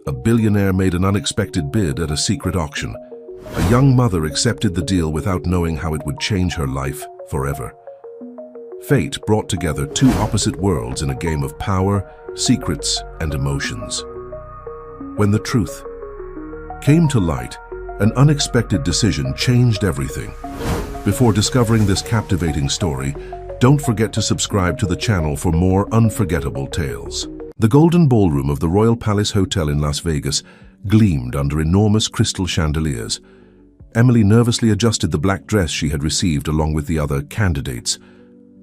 A billionaire made an unexpected bid at a secret auction. A young mother accepted the deal without knowing how it would change her life forever. Fate brought together two opposite worlds in a game of power, secrets, and emotions. When the truth came to light, an unexpected decision changed everything. Before discovering this captivating story, don't forget to subscribe to the channel for more unforgettable tales. The Golden Ballroom of the Royal Palace Hotel in Las Vegas gleamed under enormous crystal chandeliers. Emily nervously adjusted the black dress she had received along with the other candidates.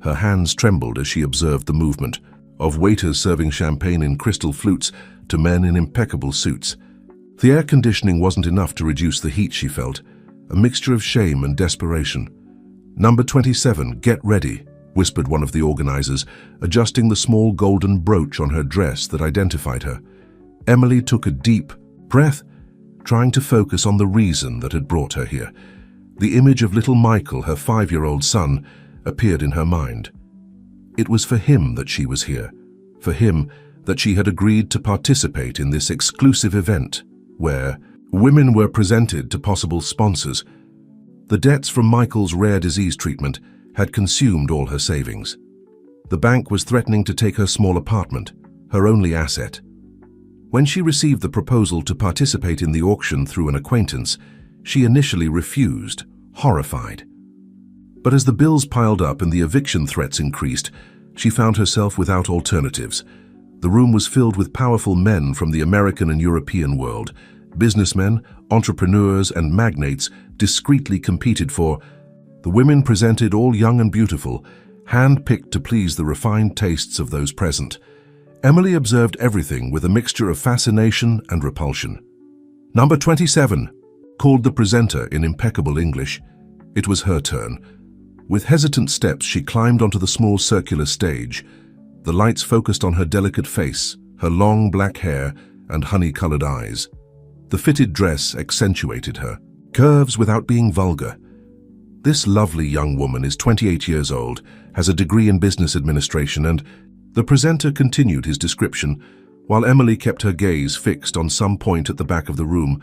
Her hands trembled as she observed the movement of waiters serving champagne in crystal flutes to men in impeccable suits. The air conditioning wasn't enough to reduce the heat she felt, a mixture of shame and desperation. "Number 27, get ready," whispered one of the organizers, adjusting the small golden brooch on her dress that identified her. Emily took a deep breath, trying to focus on the reason that had brought her here. The image of little Michael, her 5-year-old son, appeared in her mind. It was for him that she was here, for him that she had agreed to participate in this exclusive event, where women were presented to possible sponsors. The debts from Michael's rare disease treatment had consumed all her savings. The bank was threatening to take her small apartment, her only asset. When she received the proposal to participate in the auction through an acquaintance, she initially refused, horrified. But as the bills piled up and the eviction threats increased, she found herself without alternatives. The room was filled with powerful men from the American and European world. Businessmen, entrepreneurs, and magnates discreetly competed for. The women presented, all young and beautiful, hand-picked to please the refined tastes of those present. Emily observed everything with a mixture of fascination and repulsion. "Number 27, called the presenter in impeccable English. It was her turn. With hesitant steps, she climbed onto the small circular stage. The lights focused on her delicate face, her long black hair, and honey-colored eyes. The fitted dress accentuated her curves without being vulgar. This lovely young woman is 28 years old, has a degree in business administration, and the presenter continued his description, while Emily kept her gaze fixed on some point at the back of the room,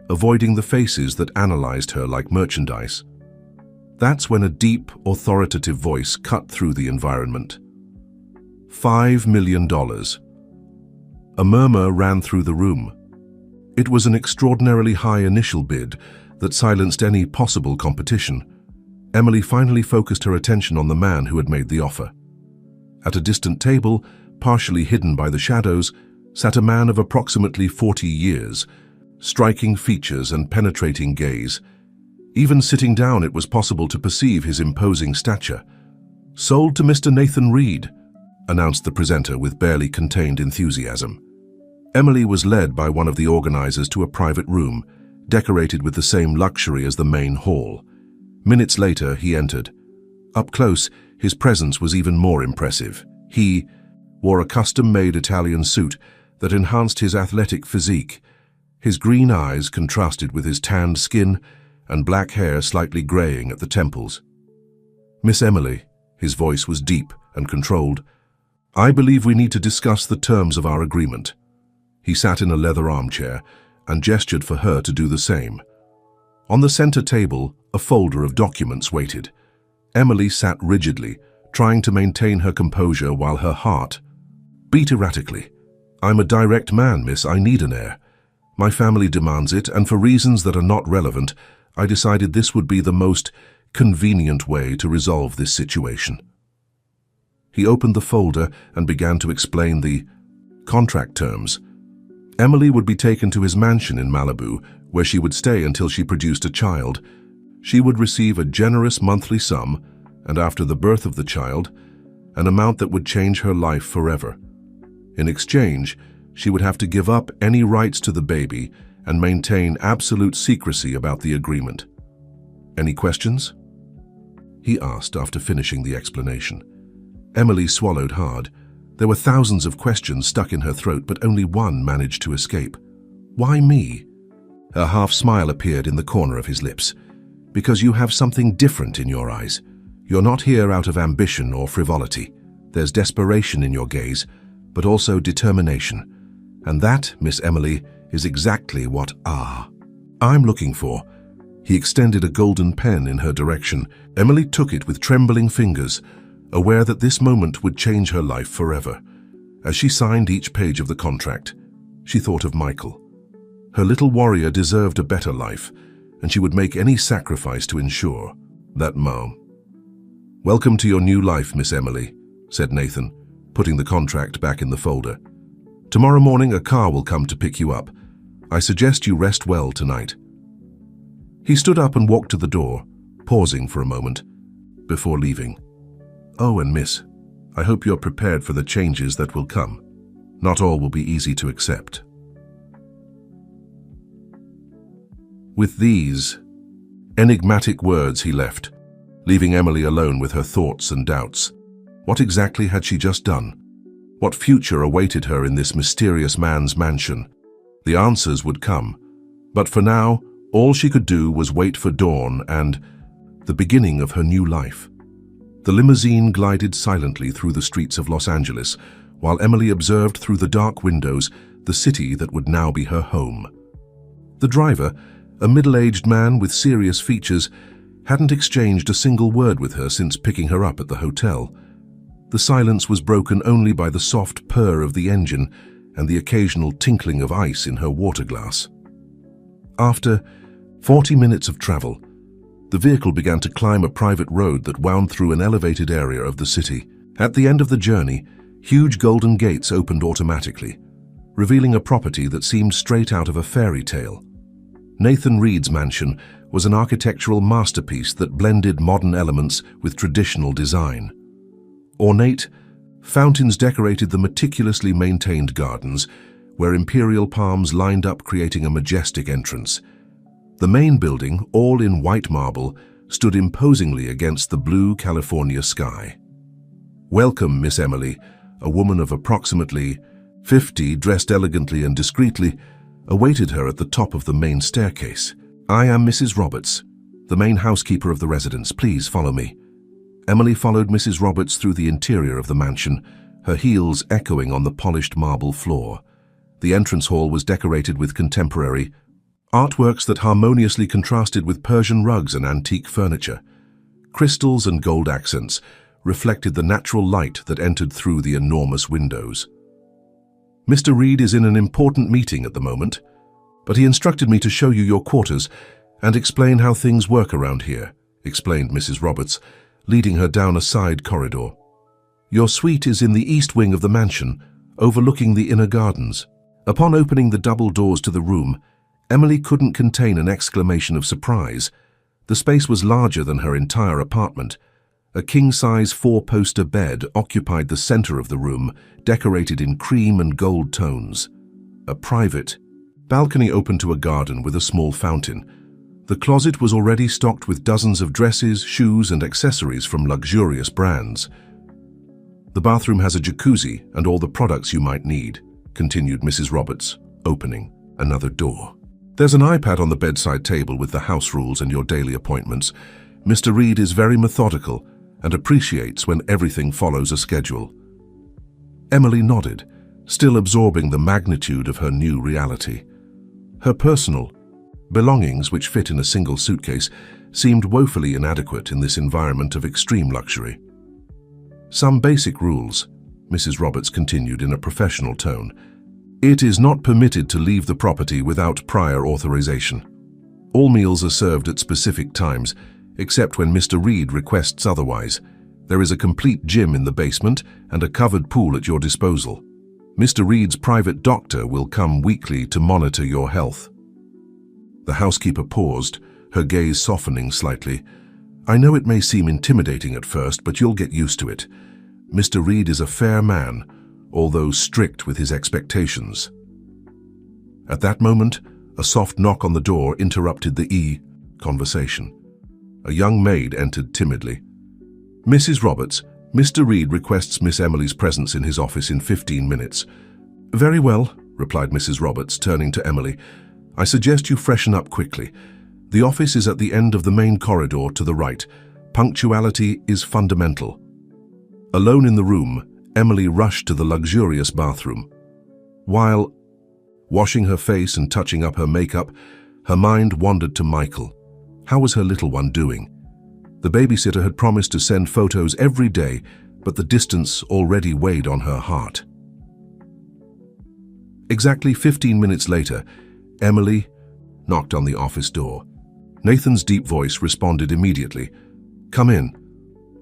avoiding the faces that analyzed her like merchandise. That's when a deep, authoritative voice cut through the environment. $5 million. A murmur ran through the room. It was an extraordinarily high initial bid that silenced any possible competition. Emily finally focused her attention on the man who had made the offer. At a distant table, partially hidden by the shadows, sat a man of approximately 40 years, striking features and penetrating gaze. Even sitting down, it was possible to perceive his imposing stature. "Sold to Mr. Nathan Reed," announced the presenter with barely contained enthusiasm. Emily was led by one of the organizers to a private room, decorated with the same luxury as the main hall. Minutes later, he entered. Up close, his presence was even more impressive. He wore a custom-made Italian suit that enhanced his athletic physique. His green eyes contrasted with his tanned skin and black hair slightly graying at the temples. "Miss Emily," his voice was deep and controlled, "I believe we need to discuss the terms of our agreement." He sat in a leather armchair and gestured for her to do the same. On the center table, a folder of documents waited. Emily sat rigidly, trying to maintain her composure while her heart beat erratically. "I'm a direct man, miss. I need an heir. My family demands it, and for reasons that are not relevant, I decided this would be the most convenient way to resolve this situation." He opened the folder and began to explain the contract terms. Emily would be taken to his mansion in Malibu, where she would stay until she produced a child. She would receive a generous monthly sum, and after the birth of the child, an amount that would change her life forever. In exchange, she would have to give up any rights to the baby and maintain absolute secrecy about the agreement. "Any questions?" he asked after finishing the explanation. Emily swallowed hard. There were thousands of questions stuck in her throat, but only one managed to escape. "Why me?" A half smile appeared in the corner of his lips. "Because you have something different in your eyes. You're not here out of ambition or frivolity. There's desperation in your gaze, but also determination. And that, Miss Emily, is exactly what I'm looking for. He extended a golden pen in her direction. Emily took it with trembling fingers, aware that this moment would change her life forever. As she signed each page of the contract, she thought of Michael. Her little warrior deserved a better life, and she would make any sacrifice to ensure that. "Welcome to your new life, Miss Emily," said Nathan, putting the contract back in the folder. "Tomorrow morning a car will come to pick you up. I suggest you rest well tonight." He stood up and walked to the door, pausing for a moment before leaving. "Oh, and miss, I hope you're prepared for the changes that will come. Not all will be easy to accept." With these enigmatic words he left, leaving Emily alone with her thoughts and doubts. What exactly had she just done? What future awaited her in this mysterious man's mansion? The answers would come, but for now, all she could do was wait for dawn and the beginning of her new life. The limousine glided silently through the streets of Los Angeles, while Emily observed through the dark windows the city that would now be her home. The driver, a middle-aged man with serious features, hadn't exchanged a single word with her since picking her up at the hotel. The silence was broken only by the soft purr of the engine and the occasional tinkling of ice in her water glass. After 40 minutes of travel, the vehicle began to climb a private road that wound through an elevated area of the city. At the end of the journey, huge golden gates opened automatically, revealing a property that seemed straight out of a fairy tale. Nathan Reed's mansion was an architectural masterpiece that blended modern elements with traditional design. Ornate fountains decorated the meticulously maintained gardens, where imperial palms lined up, creating a majestic entrance. The main building, all in white marble, stood imposingly against the blue California sky. "Welcome, Miss Emily," a woman of approximately 50, dressed elegantly and discreetly, awaited her at the top of the main staircase. "I am Mrs. Roberts, the main housekeeper of the residence. Please follow me." Emily followed Mrs. Roberts through the interior of the mansion, her heels echoing on the polished marble floor. The entrance hall was decorated with contemporary artworks that harmoniously contrasted with Persian rugs and antique furniture. Crystals and gold accents reflected the natural light that entered through the enormous windows. "Mr. Reed is in an important meeting at the moment, but he instructed me to show you your quarters and explain how things work around here," explained Mrs. Roberts, leading her down a side corridor. "Your suite is in the east wing of the mansion, overlooking the inner gardens." Upon opening the double doors to the room, Emily couldn't contain an exclamation of surprise. The space was larger than her entire apartment. A king-size four-poster bed occupied the center of the room, decorated in cream and gold tones. A private balcony opened to a garden with a small fountain. The closet was already stocked with dozens of dresses, shoes, and accessories from luxurious brands. "The bathroom has a jacuzzi and all the products you might need," continued Mrs. Roberts, opening another door. "There's an iPad on the bedside table with the house rules and your daily appointments. Mr. Reed is very methodical and appreciates when everything follows a schedule." Emily nodded, still absorbing the magnitude of her new reality. Her personal belongings, which fit in a single suitcase, seemed woefully inadequate in this environment of extreme luxury. "Some basic rules," Mrs. Roberts continued in a professional tone. "It is not permitted to leave the property without prior authorization. All meals are served at specific times, except when Mr. Reed requests otherwise. There is a complete gym in the basement and a covered pool at your disposal. Mr. Reed's private doctor will come weekly to monitor your health." The housekeeper paused, her gaze softening slightly. "I know it may seem intimidating at first, but you'll get used to it. Mr. Reed is a fair man, although strict with his expectations." At that moment, a soft knock on the door interrupted the conversation. A young maid entered timidly. "Mrs. Roberts, Mr. Reed requests Miss Emily's presence in his office in 15 minutes. "Very well," replied Mrs. Roberts, turning to Emily. "I suggest you freshen up quickly. The office is at the end of the main corridor to the right. Punctuality is fundamental." Alone in the room, Emily rushed to the luxurious bathroom. While Washing her face and touching up her makeup, her mind wandered to Michael. How was her little one doing? The babysitter had promised to send photos every day, but the distance already weighed on her heart. Exactly 15 minutes later, Emily knocked on the office door. Nathan's deep voice responded immediately. "Come in."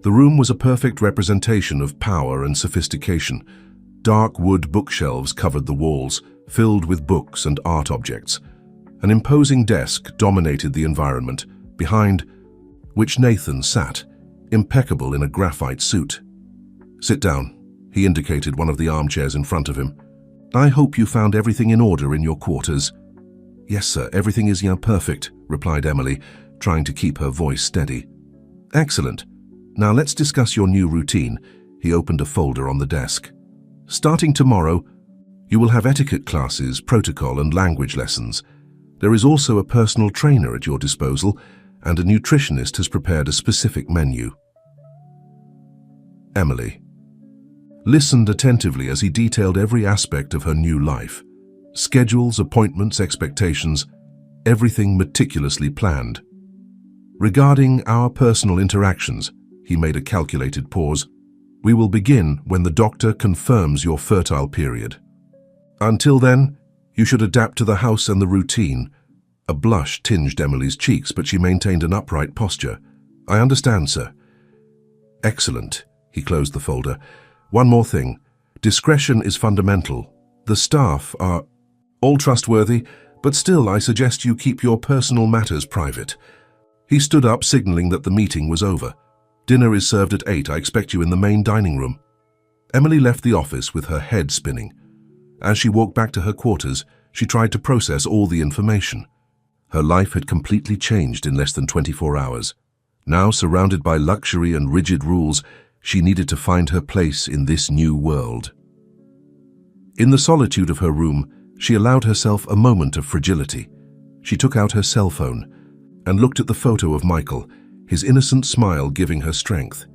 The room was a perfect representation of power and sophistication. Dark wood bookshelves covered the walls, filled with books and art objects. An imposing desk dominated the environment, behind which Nathan sat, impeccable in a graphite suit. "Sit down," he indicated one of the armchairs in front of him. "I hope you found everything in order in your quarters." "Yes, sir, everything is perfect," replied Emily, trying to keep her voice steady. "Excellent. Now let's discuss your new routine." He opened a folder on the desk. "Starting tomorrow, you will have etiquette classes, protocol and language lessons. There is also a personal trainer at your disposal, and a nutritionist has prepared a specific menu." Emily listened attentively as he detailed every aspect of her new life. Schedules, appointments, expectations, everything meticulously planned. "Regarding our personal interactions," he made a calculated pause, "we will begin when the doctor confirms your fertile period. Until then, you should adapt to the house and the routine." A blush tinged Emily's cheeks, but she maintained an upright posture. "I understand, sir." "Excellent." He closed the folder. "One more thing. Discretion is fundamental. The staff are all trustworthy, but still I suggest you keep your personal matters private." He stood up, signaling that the meeting was over. "Dinner is served at 8. I expect you in the main dining room." Emily left the office with her head spinning. As she walked back to her quarters, she tried to process all the information. Her life had completely changed in less than 24 hours. Now, surrounded by luxury and rigid rules, she needed to find her place in this new world. In the solitude of her room, she allowed herself a moment of fragility. She took out her cell phone and looked at the photo of Michael, his innocent smile giving her strength.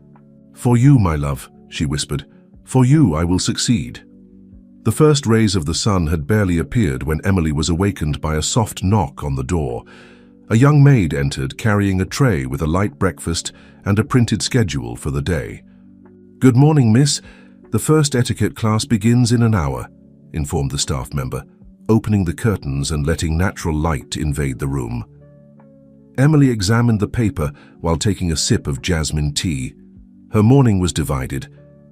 "For you, my love," she whispered. "For you, I will succeed." The first rays of the sun had barely appeared when Emily was awakened by a soft knock on the door. A young maid entered, carrying a tray with a light breakfast and a printed schedule for the day. "Good morning, miss. The first etiquette class begins in an hour," informed the staff member, opening the curtains and letting natural light invade the room. Emily examined the paper while taking a sip of jasmine tea. Her morning was divided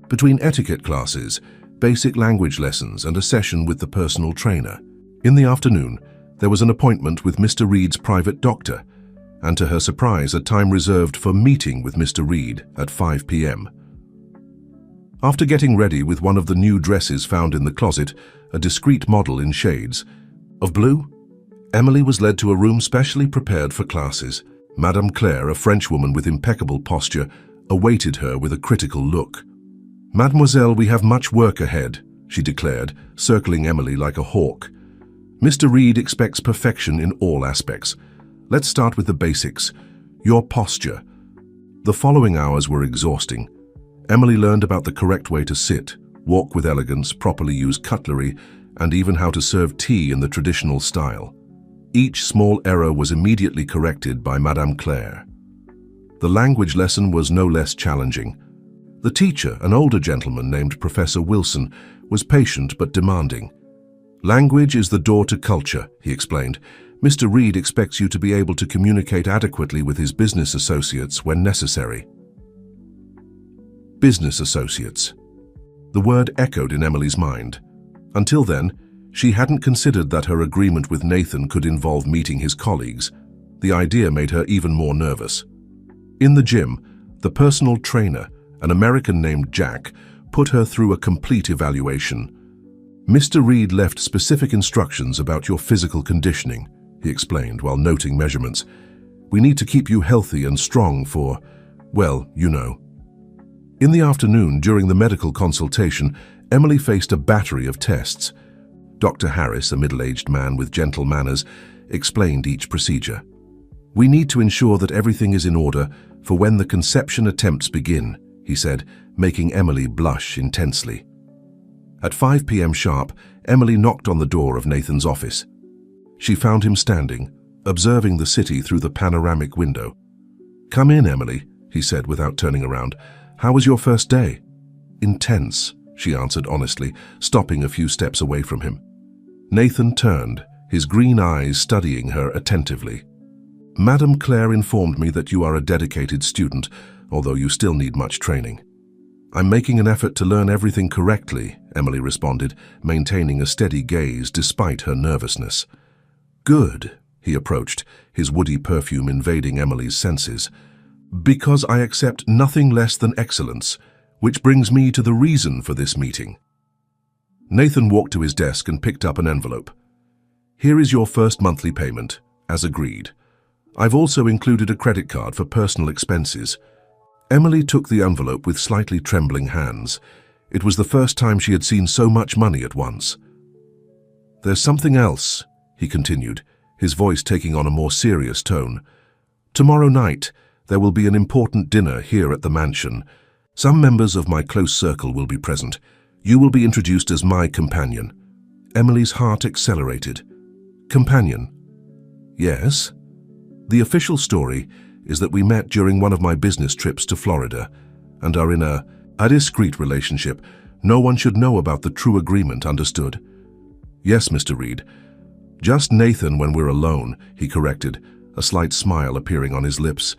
between etiquette classes, basic language lessons, and a session with the personal trainer. In the afternoon, there was an appointment with Mr. Reed's private doctor, and to her surprise, a time reserved for meeting with Mr. Reed at 5 p.m. After getting ready with one of the new dresses found in the closet, a discreet model in shades of blue, Emily was led to a room specially prepared for classes. Madame Claire, a Frenchwoman with impeccable posture, awaited her with a critical look. "Mademoiselle, we have much work ahead," she declared, circling Emily like a hawk. "Mr. Reed expects perfection in all aspects. Let's start with the basics. Your posture." The following hours were exhausting. Emily learned about the correct way to sit, walk with elegance, properly use cutlery, and even how to serve tea in the traditional style. Each small error was immediately corrected by Madame Claire. The language lesson was no less challenging. The teacher, an older gentleman named Professor Wilson, was patient but demanding. "Language is the door to culture," he explained. "Mr. Reed expects you to be able to communicate adequately with his business associates when necessary." Business associates. The word echoed in Emily's mind. Until then, she hadn't considered that her agreement with Nathan could involve meeting his colleagues. The idea made her even more nervous. In the gym, the personal trainer, an American named Jack, put her through a complete evaluation. "Mr. Reed left specific instructions about your physical conditioning," he explained while noting measurements. "We need to keep you healthy and strong for, well, you know." In the afternoon, during the medical consultation, Emily faced a battery of tests. Dr. Harris, a middle-aged man with gentle manners, explained each procedure. "We need to ensure that everything is in order for when the conception attempts begin," he said, making Emily blush intensely. At 5 p.m. sharp, Emily knocked on the door of Nathan's office. She found him standing, observing the city through the panoramic window. "Come in, Emily," he said without turning around. "How was your first day?" "Intense," she answered honestly, stopping a few steps away from him. Nathan turned, his green eyes studying her attentively. "Madame Claire informed me that you are a dedicated student, although you still need much training." "I'm making an effort to learn everything correctly," Emily responded, maintaining a steady gaze despite her nervousness. "Good," he approached, his woody perfume invading Emily's senses. "Because I accept nothing less than excellence, which brings me to the reason for this meeting." Nathan walked to his desk and picked up an envelope. "Here is your first monthly payment, as agreed. I've also included a credit card for personal expenses." Emily took the envelope with slightly trembling hands. It was the first time she had seen so much money at once. "There's something else," he continued, his voice taking on a more serious tone. "Tomorrow night, there will be an important dinner here at the mansion. Some members of my close circle will be present. You will be introduced as my companion." Emily's heart accelerated. "Companion?" "Yes. The official story is that we met during one of my business trips to Florida and are in a discreet relationship. No one should know about the true agreement, understood?" "Yes, Mr. Reed. Just Nathan when we're alone," he corrected, a slight smile appearing on his lips.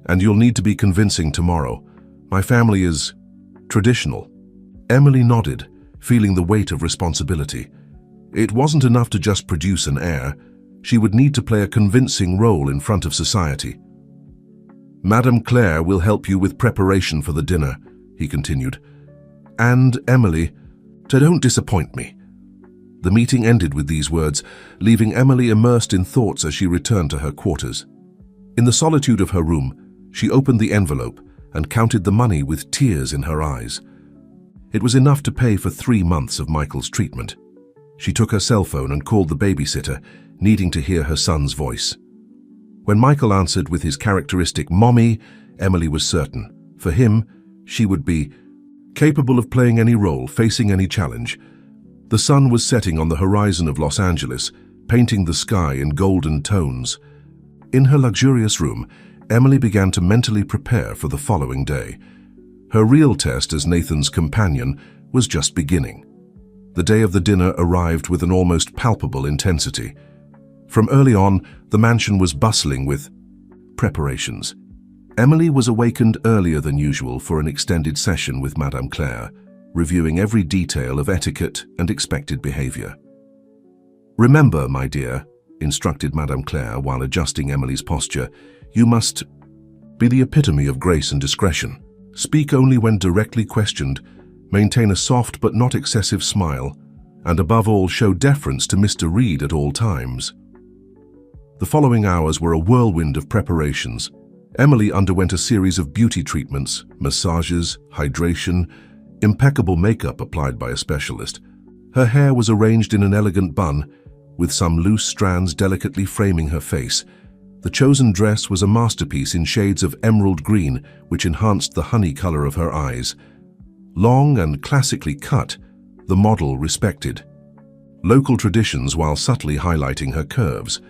"And you'll need to be convincing tomorrow. My family is traditional." Emily nodded, feeling the weight of responsibility. It wasn't enough to just produce an heir. She would need to play a convincing role in front of society. "Madame Claire will help you with preparation for the dinner," he continued. "And Emily, don't disappoint me." The meeting ended with these words, leaving Emily immersed in thoughts as she returned to her quarters. In the solitude of her room, she opened the envelope and counted the money with tears in her eyes. It was enough to pay for 3 months of Michael's treatment. She took her cell phone and called the babysitter, needing to hear her son's voice. When Michael answered with his characteristic "Mommy," Emily was certain. For him, she would be capable of playing any role, facing any challenge. The sun was setting on the horizon of Los Angeles, painting the sky in golden tones. In her luxurious room, Emily began to mentally prepare for the following day. Her real test as Nathan's companion was just beginning. The day of the dinner arrived with an almost palpable intensity. From early on, the mansion was bustling with preparations. Emily was awakened earlier than usual for an extended session with Madame Claire, reviewing every detail of etiquette and expected behavior. "Remember, my dear," instructed Madame Claire while adjusting Emily's posture, "you must be the epitome of grace and discretion. Speak only when directly questioned, maintain a soft but not excessive smile, and above all show deference to Mr. Reed at all times." The following hours were a whirlwind of preparations. Emily underwent a series of beauty treatments, massages, hydration, impeccable makeup applied by a specialist. Her hair was arranged in an elegant bun, with some loose strands delicately framing her face. The chosen dress was a masterpiece in shades of emerald green, which enhanced the honey color of her eyes. Long and classically cut, the model respected local traditions while subtly highlighting her curves.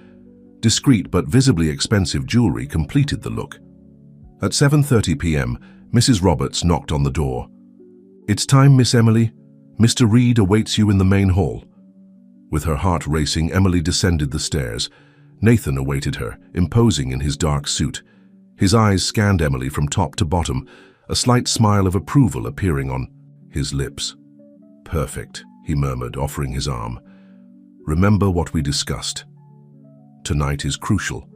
Discreet but visibly expensive jewelry completed the look. At 7:30 p.m., Mrs. Roberts knocked on the door. "It's time, Miss Emily. Mr. Reed awaits you in the main hall." With her heart racing, Emily descended the stairs. Nathan awaited her, imposing in his dark suit. His eyes scanned Emily from top to bottom, a slight smile of approval appearing on his lips. "Perfect," he murmured, offering his arm. "Remember what we discussed. Tonight is crucial."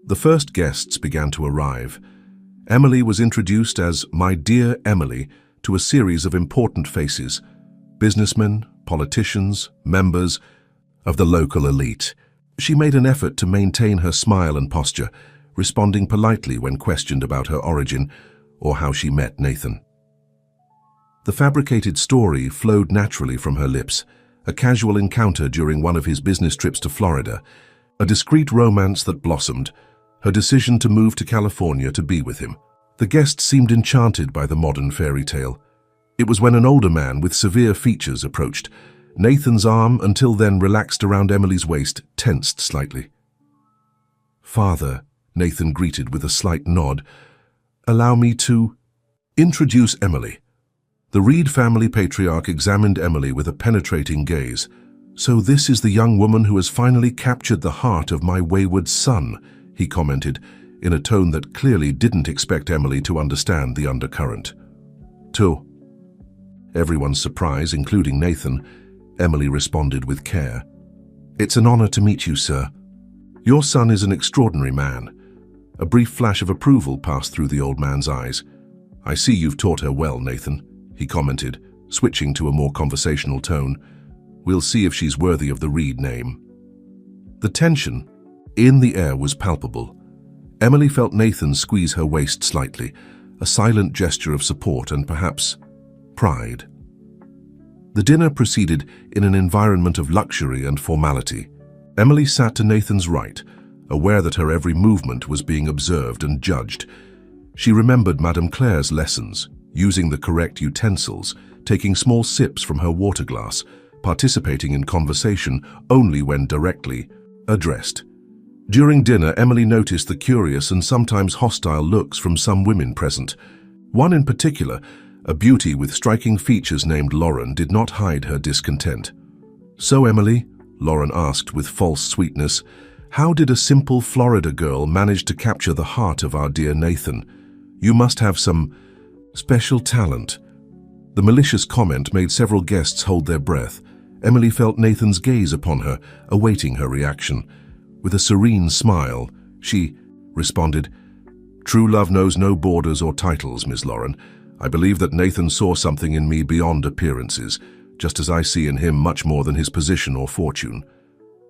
The first guests began to arrive. Emily was introduced as "My dear Emily" to a series of important faces, businessmen, politicians, members of the local elite. She made an effort to maintain her smile and posture, responding politely when questioned about her origin or how she met Nathan. The fabricated story flowed naturally from her lips, a casual encounter during one of his business trips to Florida, a discreet romance that blossomed, her decision to move to California to be with him. The guests seemed enchanted by the modern fairy tale. It was when an older man with severe features approached. Nathan's arm, until then relaxed around Emily's waist, tensed slightly. "Father," Nathan greeted with a slight nod, "allow me to introduce Emily." The Reed family patriarch examined Emily with a penetrating gaze. "So this is the young woman who has finally captured the heart of my wayward son," he commented, in a tone that clearly didn't expect Emily to understand the undercurrent. To everyone's surprise, including Nathan, Emily responded with care. "It's an honor to meet you, sir. Your son is an extraordinary man." A brief flash of approval passed through the old man's eyes. "I see you've taught her well, Nathan," he commented, switching to a more conversational tone. "We'll see if she's worthy of the Reed name." The tension in the air was palpable. Emily felt Nathan squeeze her waist slightly, a silent gesture of support and perhaps pride. The dinner proceeded in an environment of luxury and formality. Emily sat to Nathan's right, aware that her every movement was being observed and judged. She remembered Madame Claire's lessons, using the correct utensils, taking small sips from her water glass, participating in conversation only when directly addressed. During dinner, Emily noticed the curious and sometimes hostile looks from some women present. One in particular, a beauty with striking features named Lauren, did not hide her discontent. "So, Emily," Lauren asked with false sweetness, "how did a simple Florida girl manage to capture the heart of our dear Nathan? You must have some special talent." The malicious comment made several guests hold their breath. Emily felt Nathan's gaze upon her, awaiting her reaction. With a serene smile, she responded, "True love knows no borders or titles, Miss Lauren. I believe that Nathan saw something in me beyond appearances, just as I see in him much more than his position or fortune."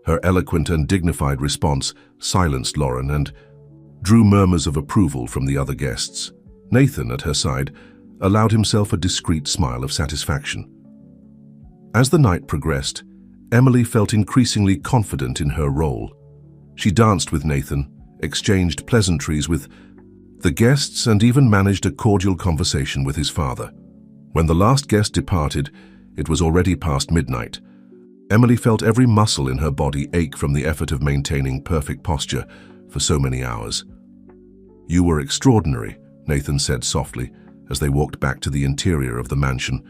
Her eloquent and dignified response silenced Lauren and drew murmurs of approval from the other guests. Nathan, at her side, allowed himself a discreet smile of satisfaction. As the night progressed, Emily felt increasingly confident in her role. She danced with Nathan, exchanged pleasantries with the guests, and even managed a cordial conversation with his father. When the last guest departed, it was already past midnight. Emily felt every muscle in her body ache from the effort of maintaining perfect posture for so many hours. "You were extraordinary," Nathan said softly, as they walked back to the interior of the mansion.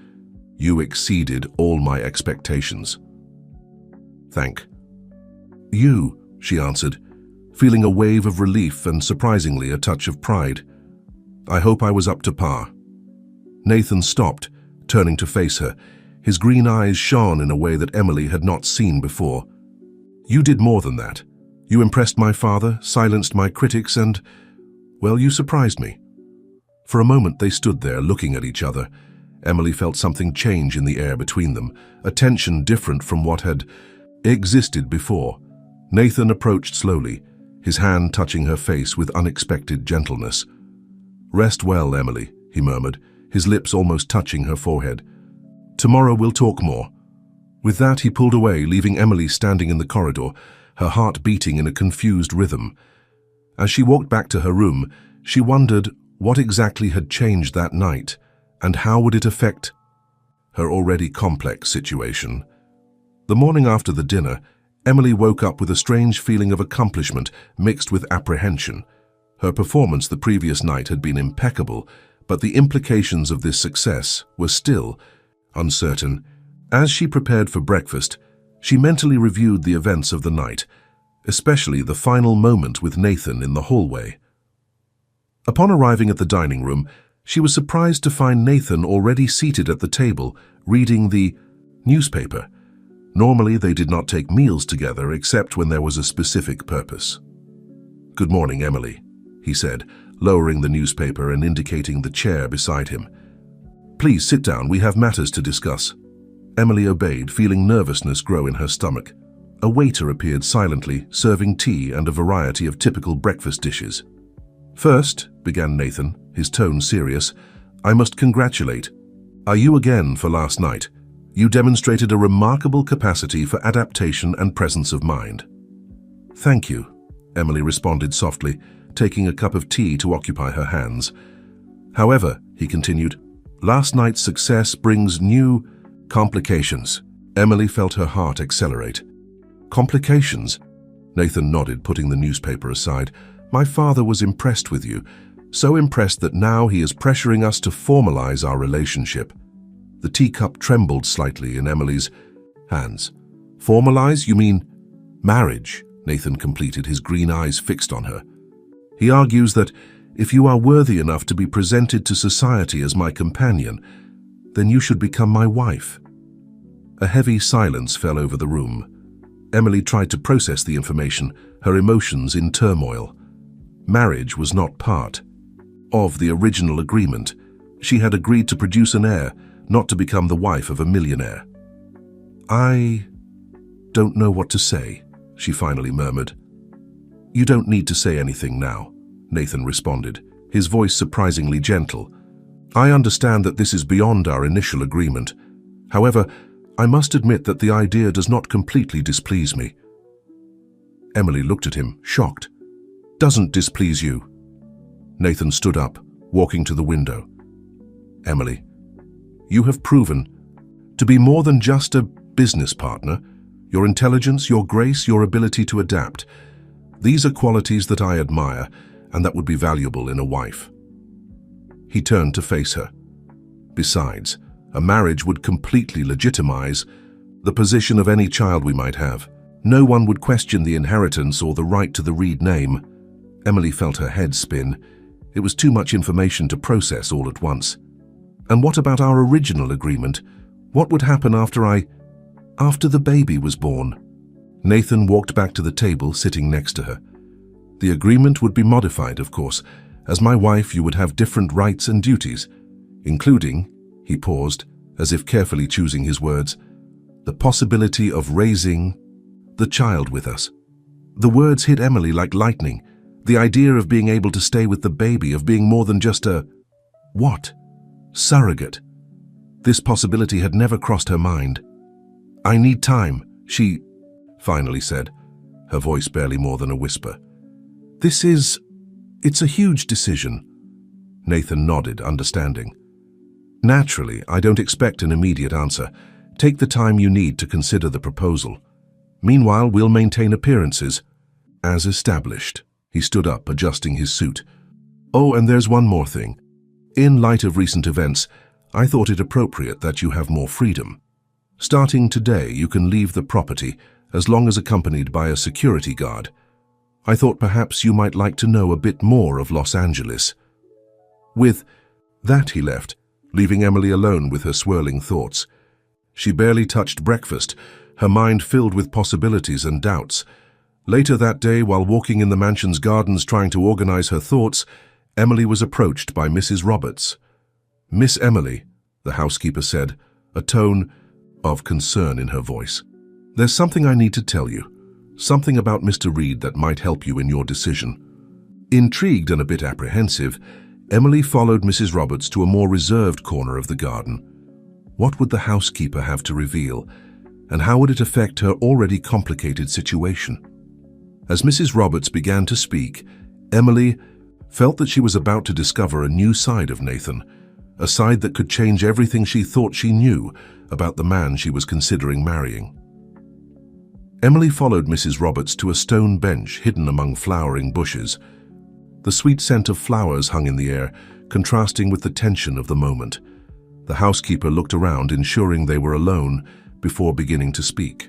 "You exceeded all my expectations." "Thank you," she answered, feeling a wave of relief and, surprisingly, a touch of pride. "I hope I was up to par." Nathan stopped, turning to face her. His green eyes shone in a way that Emily had not seen before. "You did more than that. You impressed my father, silenced my critics, and, well, you surprised me." For a moment they stood there, looking at each other. Emily felt something change in the air between them, a tension different from what had existed before. Nathan approached slowly, his hand touching her face with unexpected gentleness. "Rest well, Emily," he murmured, his lips almost touching her forehead. "Tomorrow we'll talk more." With that, he pulled away, leaving Emily standing in the corridor, her heart beating in a confused rhythm. As she walked back to her room, she wondered what exactly had changed that night, and how would it affect her already complex situation. The morning after the dinner, Emily woke up with a strange feeling of accomplishment mixed with apprehension. Her performance the previous night had been impeccable, but the implications of this success were still uncertain. As she prepared for breakfast, she mentally reviewed the events of the night, especially the final moment with Nathan in the hallway. Upon arriving at the dining room, she was surprised to find Nathan already seated at the table, reading the newspaper. Normally, they did not take meals together except when there was a specific purpose. "Good morning, Emily," he said, lowering the newspaper and indicating the chair beside him. "Please sit down, we have matters to discuss." Emily obeyed, feeling nervousness grow in her stomach. A waiter appeared silently, serving tea and a variety of typical breakfast dishes. "First," began Nathan, his tone serious, "I must congratulate you again for last night. You demonstrated a remarkable capacity for adaptation and presence of mind." "Thank you," Emily responded softly, taking a cup of tea to occupy her hands. "However," he continued, Last night's success brings new complications. Emily felt her heart accelerate. Complications? Nathan nodded, putting the newspaper aside. My father was impressed with you, so impressed that now he is pressuring us to formalize our relationship. The teacup trembled slightly in Emily's hands. Formalize? You mean marriage? Nathan completed, his green eyes fixed on her. He argues that if you are worthy enough to be presented to society as my companion, then you should become my wife. A heavy silence fell over the room. Emily tried to process the information, her emotions in turmoil. Marriage was not part of the original agreement. She had agreed to produce an heir, not to become the wife of a millionaire. I don't know what to say, she finally murmured. You don't need to say anything now, Nathan responded, his voice surprisingly gentle. I understand that this is beyond our initial agreement. However, I must admit that the idea does not completely displease me. Emily looked at him, shocked. Doesn't displease you? Nathan stood up, walking to the window. Emily, you have proven to be more than just a business partner. Your intelligence, your grace, your ability to adapt. These are qualities that I admire and that would be valuable in a wife. He turned to face her. Besides, a marriage would completely legitimize the position of any child we might have. No one would question the inheritance or the right to the Reed name. Emily felt her head spin. It was too much information to process all at once. And what about our original agreement? What would happen after the baby was born? Nathan walked back to the table, sitting next to her. The agreement would be modified, of course. As my wife, you would have different rights and duties, including, he paused, as if carefully choosing his words, the possibility of raising the child with us. The words hit Emily like lightning. The idea of being able to stay with the baby, of being more than just a surrogate. This possibility had never crossed her mind. I need time, she finally said, her voice barely more than a whisper. It's a huge decision. Nathan nodded, understanding. Naturally, I don't expect an immediate answer. Take the time you need to consider the proposal. Meanwhile, we'll maintain appearances as established. He stood up, adjusting his suit. Oh, and there's one more thing. In light of recent events, I thought it appropriate that you have more freedom. Starting today, you can leave the property as long as accompanied by a security guard. I thought perhaps you might like to know a bit more of Los Angeles. With that, he left, leaving Emily alone with her swirling thoughts. She barely touched breakfast, her mind filled with possibilities and doubts. Later that day, while walking in the mansion's gardens trying to organize her thoughts, Emily was approached by Mrs. Roberts. Miss Emily, the housekeeper said, a tone of concern in her voice. There's something I need to tell you. Something about Mr. Reed that might help you in your decision. Intrigued and a bit apprehensive, Emily followed Mrs. Roberts to a more reserved corner of the garden. What would the housekeeper have to reveal, and how would it affect her already complicated situation? As Mrs. Roberts began to speak, Emily felt that she was about to discover a new side of Nathan, a side that could change everything she thought she knew about the man she was considering marrying. Emily followed Mrs. Roberts to a stone bench hidden among flowering bushes. The sweet scent of flowers hung in the air, contrasting with the tension of the moment. The housekeeper looked around, ensuring they were alone, before beginning to speak.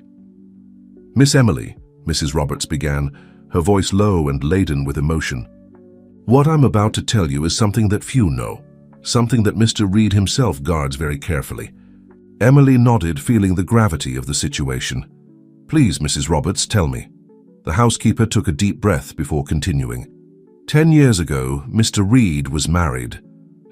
Miss Emily, Mrs. Roberts began, her voice low and laden with emotion. What I'm about to tell you is something that few know, something that Mr. Reed himself guards very carefully. Emily nodded, feeling the gravity of the situation. Please, Mrs. Roberts, tell me. The housekeeper took a deep breath before continuing. 10 years ago, Mr. Reed was married.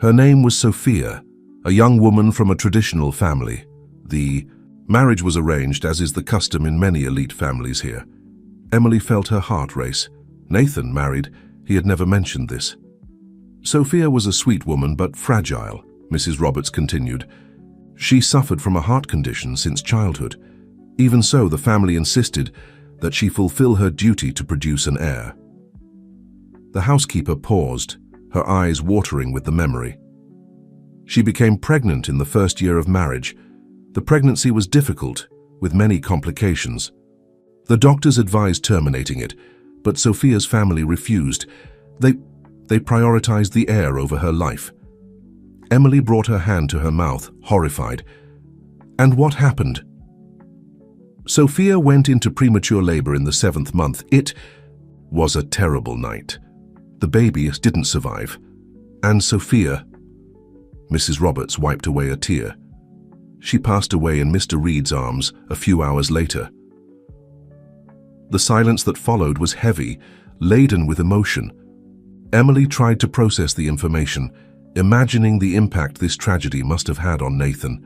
Her name was Sophia, a young woman from a traditional family. The marriage was arranged, as is the custom in many elite families here. Emily felt her heart race. Nathan married. He had never mentioned this. Sophia was a sweet woman, but fragile, Mrs. Roberts continued. She suffered from a heart condition since childhood. Even so, the family insisted that she fulfill her duty to produce an heir. The housekeeper paused, her eyes watering with the memory. She became pregnant in the first year of marriage. The pregnancy was difficult, with many complications. The doctors advised terminating it, but Sophia's family refused. They prioritized the heir over her life. Emily brought her hand to her mouth, horrified. And what happened? Sophia went into premature labor in the 7th month. It was a terrible night. The baby didn't survive. And Sophia... Mrs. Roberts wiped away a tear. She passed away in Mr. Reed's arms a few hours later. The silence that followed was heavy, laden with emotion. Emily tried to process the information, imagining the impact this tragedy must have had on Nathan.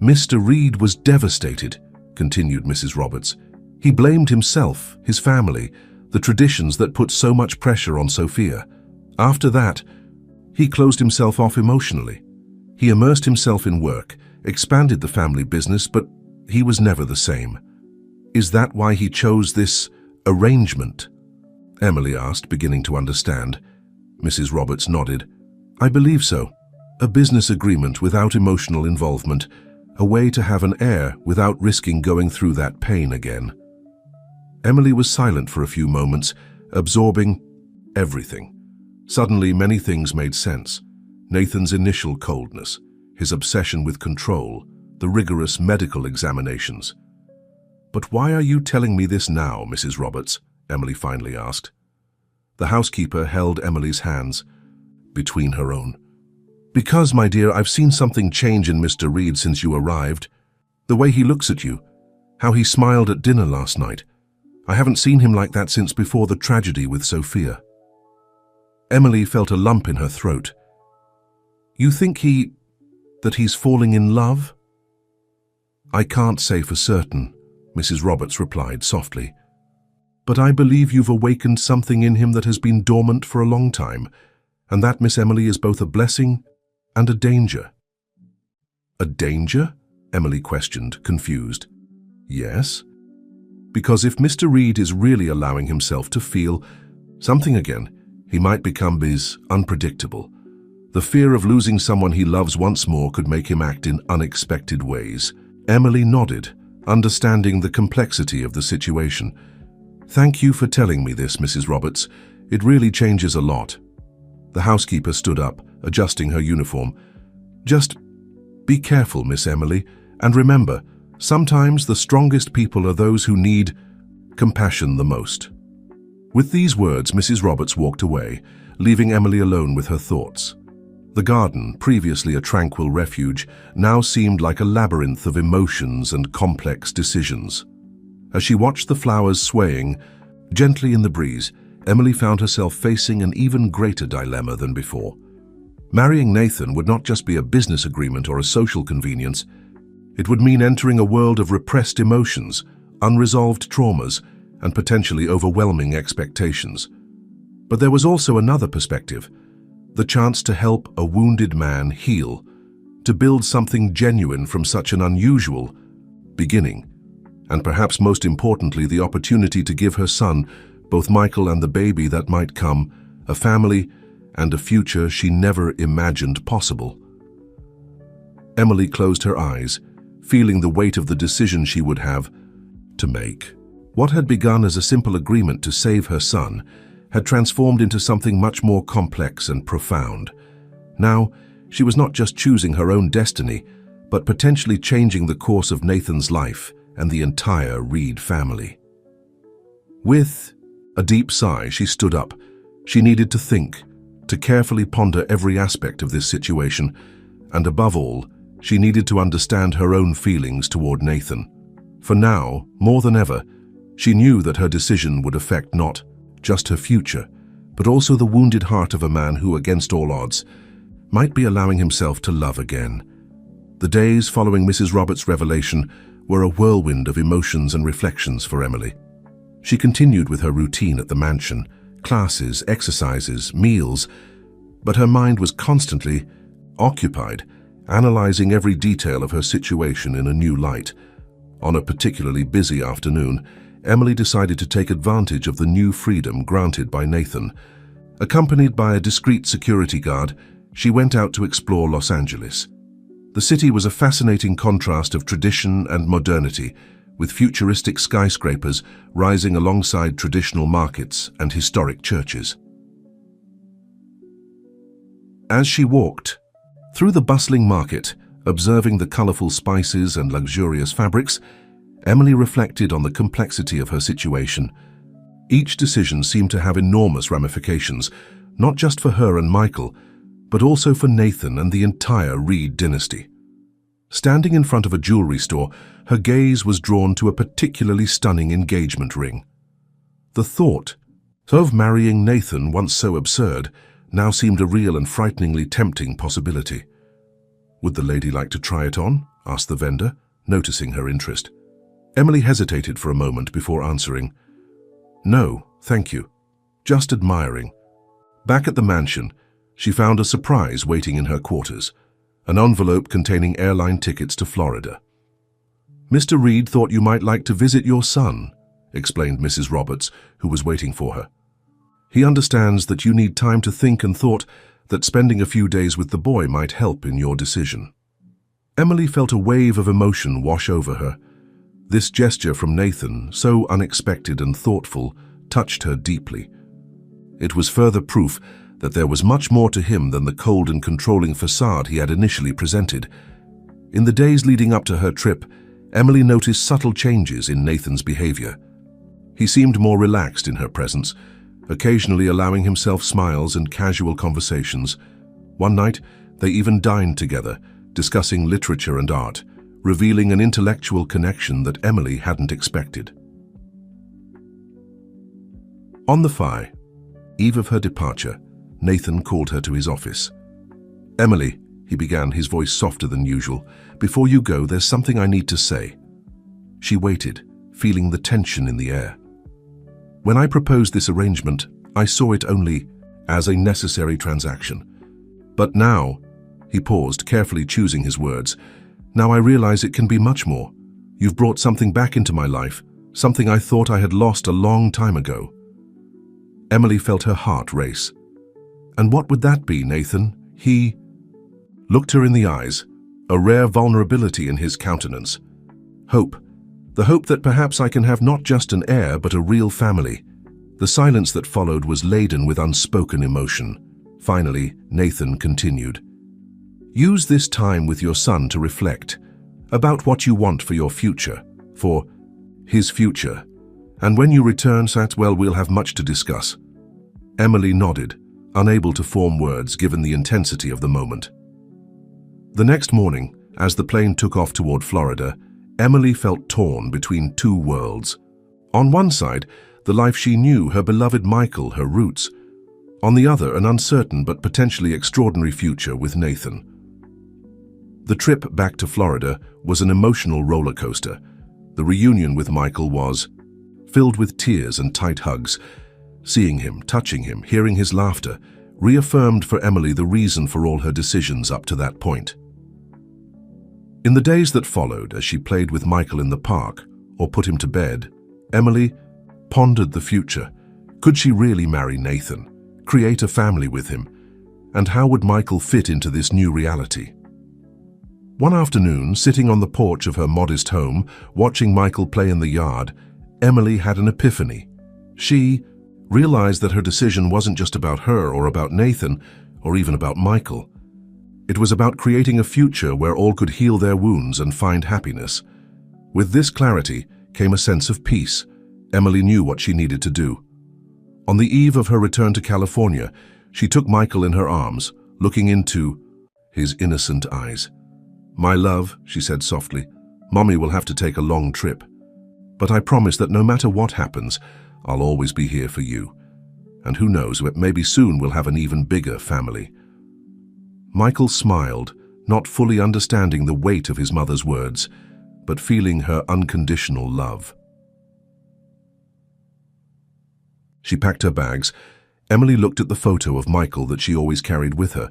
Mr. Reed was devastated, continued Mrs. Roberts. He blamed himself, his family, the traditions that put so much pressure on Sophia. After that, he closed himself off emotionally. He immersed himself in work, expanded the family business, but he was never the same. Is that why he chose this arrangement? Emily asked, beginning to understand. Mrs. Roberts nodded. I believe so. A business agreement without emotional involvement, a way to have an heir without risking going through that pain again. Emily was silent for a few moments, absorbing everything. Suddenly, many things made sense. Nathan's initial coldness, his obsession with control, the rigorous medical examinations. But why are you telling me this now, Mrs. Roberts? Emily finally asked. The housekeeper held Emily's hands between her own. Because, my dear, I've seen something change in Mr. Reed since you arrived. The way he looks at you, how he smiled at dinner last night. I haven't seen him like that since before the tragedy with Sophia. Emily felt a lump in her throat. You think that he's falling in love? I can't say for certain, Mrs. Roberts replied softly. But I believe you've awakened something in him that has been dormant for a long time, and that, Miss Emily, is both a blessing and a danger. A danger? Emily questioned, confused. Yes. Because if Mr. Reed is really allowing himself to feel something again, he might become unpredictable. The fear of losing someone he loves once more could make him act in unexpected ways. Emily nodded, understanding the complexity of the situation. Thank you for telling me this, Mrs. Roberts. It really changes a lot. The housekeeper stood up, adjusting her uniform. Just be careful, Miss Emily, and remember, sometimes the strongest people are those who need compassion the most. With these words, Mrs. Roberts walked away, leaving Emily alone with her thoughts. The garden, previously a tranquil refuge, now seemed like a labyrinth of emotions and complex decisions. As she watched the flowers swaying gently in the breeze, Emily found herself facing an even greater dilemma than before. Marrying Nathan would not just be a business agreement or a social convenience. It would mean entering a world of repressed emotions, unresolved traumas, and potentially overwhelming expectations. But there was also another perspective, the chance to help a wounded man heal, to build something genuine from such an unusual beginning, and perhaps most importantly, the opportunity to give her son, both Michael and the baby that might come, a family and a future she never imagined possible. Emily closed her eyes, feeling the weight of the decision she would have to make. What had begun as a simple agreement to save her son had transformed into something much more complex and profound. Now, she was not just choosing her own destiny, but potentially changing the course of Nathan's life and the entire Reed family. With a deep sigh, she stood up. She needed to think, to carefully ponder every aspect of this situation, and above all, she needed to understand her own feelings toward Nathan. For now, more than ever, she knew that her decision would affect not just her future, but also the wounded heart of a man who, against all odds, might be allowing himself to love again. The days following Mrs. Roberts' revelation were a whirlwind of emotions and reflections for Emily. She continued with her routine at the mansion, classes, exercises, meals, but her mind was constantly occupied, analyzing every detail of her situation in a new light. On a particularly busy afternoon, Emily decided to take advantage of the new freedom granted by Nathan. Accompanied by a discreet security guard, she went out to explore Los Angeles. The city was a fascinating contrast of tradition and modernity, with futuristic skyscrapers rising alongside traditional markets and historic churches. As she walked through the bustling market, observing the colorful spices and luxurious fabrics, Emily reflected on the complexity of her situation. Each decision seemed to have enormous ramifications, not just for her and Michael, but also for Nathan and the entire Reed dynasty. Standing in front of a jewelry store, her gaze was drawn to a particularly stunning engagement ring. The thought of marrying Nathan, once so absurd, now seemed a real and frighteningly tempting possibility. "Would the lady like to try it on?" asked the vendor, noticing her interest. Emily hesitated for a moment before answering, "No, thank you. Just admiring." Back at the mansion, she found a surprise waiting in her quarters, an envelope containing airline tickets to Florida. "Mr. Reed thought you might like to visit your son," explained Mrs. Roberts, who was waiting for her. "He understands that you need time to think and thought that spending a few days with the boy might help in your decision." Emily felt a wave of emotion wash over her. This gesture from Nathan, so unexpected and thoughtful, touched her deeply. It was further proof that there was much more to him than the cold and controlling facade he had initially presented. In the days leading up to her trip, Emily noticed subtle changes in Nathan's behavior. He seemed more relaxed in her presence, occasionally allowing himself smiles and casual conversations. One night, they even dined together, discussing literature and art, revealing an intellectual connection that Emily hadn't expected. On the eve of her departure, Nathan called her to his office. "Emily," he began, his voice softer than usual, "before you go, there's something I need to say." She waited, feeling the tension in the air. "When I proposed this arrangement, I saw it only as a necessary transaction. But now," he paused, carefully choosing his words, "now I realize it can be much more. You've brought something back into my life, something I thought I had lost a long time ago." Emily felt her heart race. "And what would that be, Nathan?" He looked her in the eyes, a rare vulnerability in his countenance. "Hope. The hope that perhaps I can have not just an heir, but a real family." The silence that followed was laden with unspoken emotion. Finally, Nathan continued, "Use this time with your son to reflect about what you want for your future, for his future. And when you return, Satwell, we'll have much to discuss." Emily nodded, unable to form words given the intensity of the moment. The next morning, as the plane took off toward Florida, Emily felt torn between two worlds. On one side, the life she knew, her beloved Michael, her roots. On the other, an uncertain but potentially extraordinary future with Nathan. The trip back to Florida was an emotional roller coaster. The reunion with Michael was filled with tears and tight hugs. Seeing him, touching him, hearing his laughter, reaffirmed for Emily the reason for all her decisions up to that point. In the days that followed, as she played with Michael in the park or put him to bed, Emily pondered the future. Could she really marry Nathan, create a family with him? And how would Michael fit into this new reality? One afternoon, sitting on the porch of her modest home, watching Michael play in the yard, Emily had an epiphany. She realized that her decision wasn't just about her or about Nathan or even about Michael. It was about creating a future where all could heal their wounds and find happiness. With this clarity came a sense of peace. Emily knew what she needed to do. On the eve of her return to California, she took Michael in her arms, looking into his innocent eyes. "My love," she said softly, "Mommy will have to take a long trip. But I promise that no matter what happens, I'll always be here for you. And who knows, maybe soon we'll have an even bigger family." Michael smiled, not fully understanding the weight of his mother's words, but feeling her unconditional love. She packed her bags. Emily looked at the photo of Michael that she always carried with her.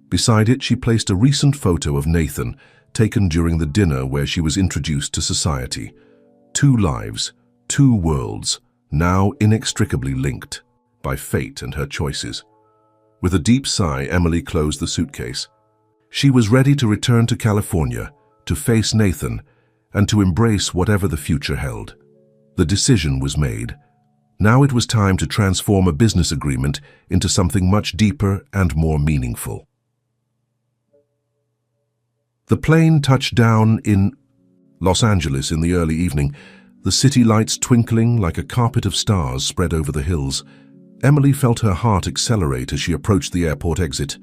Beside it, she placed a recent photo of Nathan, taken during the dinner where she was introduced to society. Two lives, two worlds, now inextricably linked by fate and her choices. With a deep sigh, Emily closed the suitcase. She was ready to return to California, to face Nathan, and to embrace whatever the future held. The decision was made. Now it was time to transform a business agreement into something much deeper and more meaningful. The plane touched down in Los Angeles in the early evening, the city lights twinkling like a carpet of stars spread over the hills. Emily felt her heart accelerate as she approached the airport exit.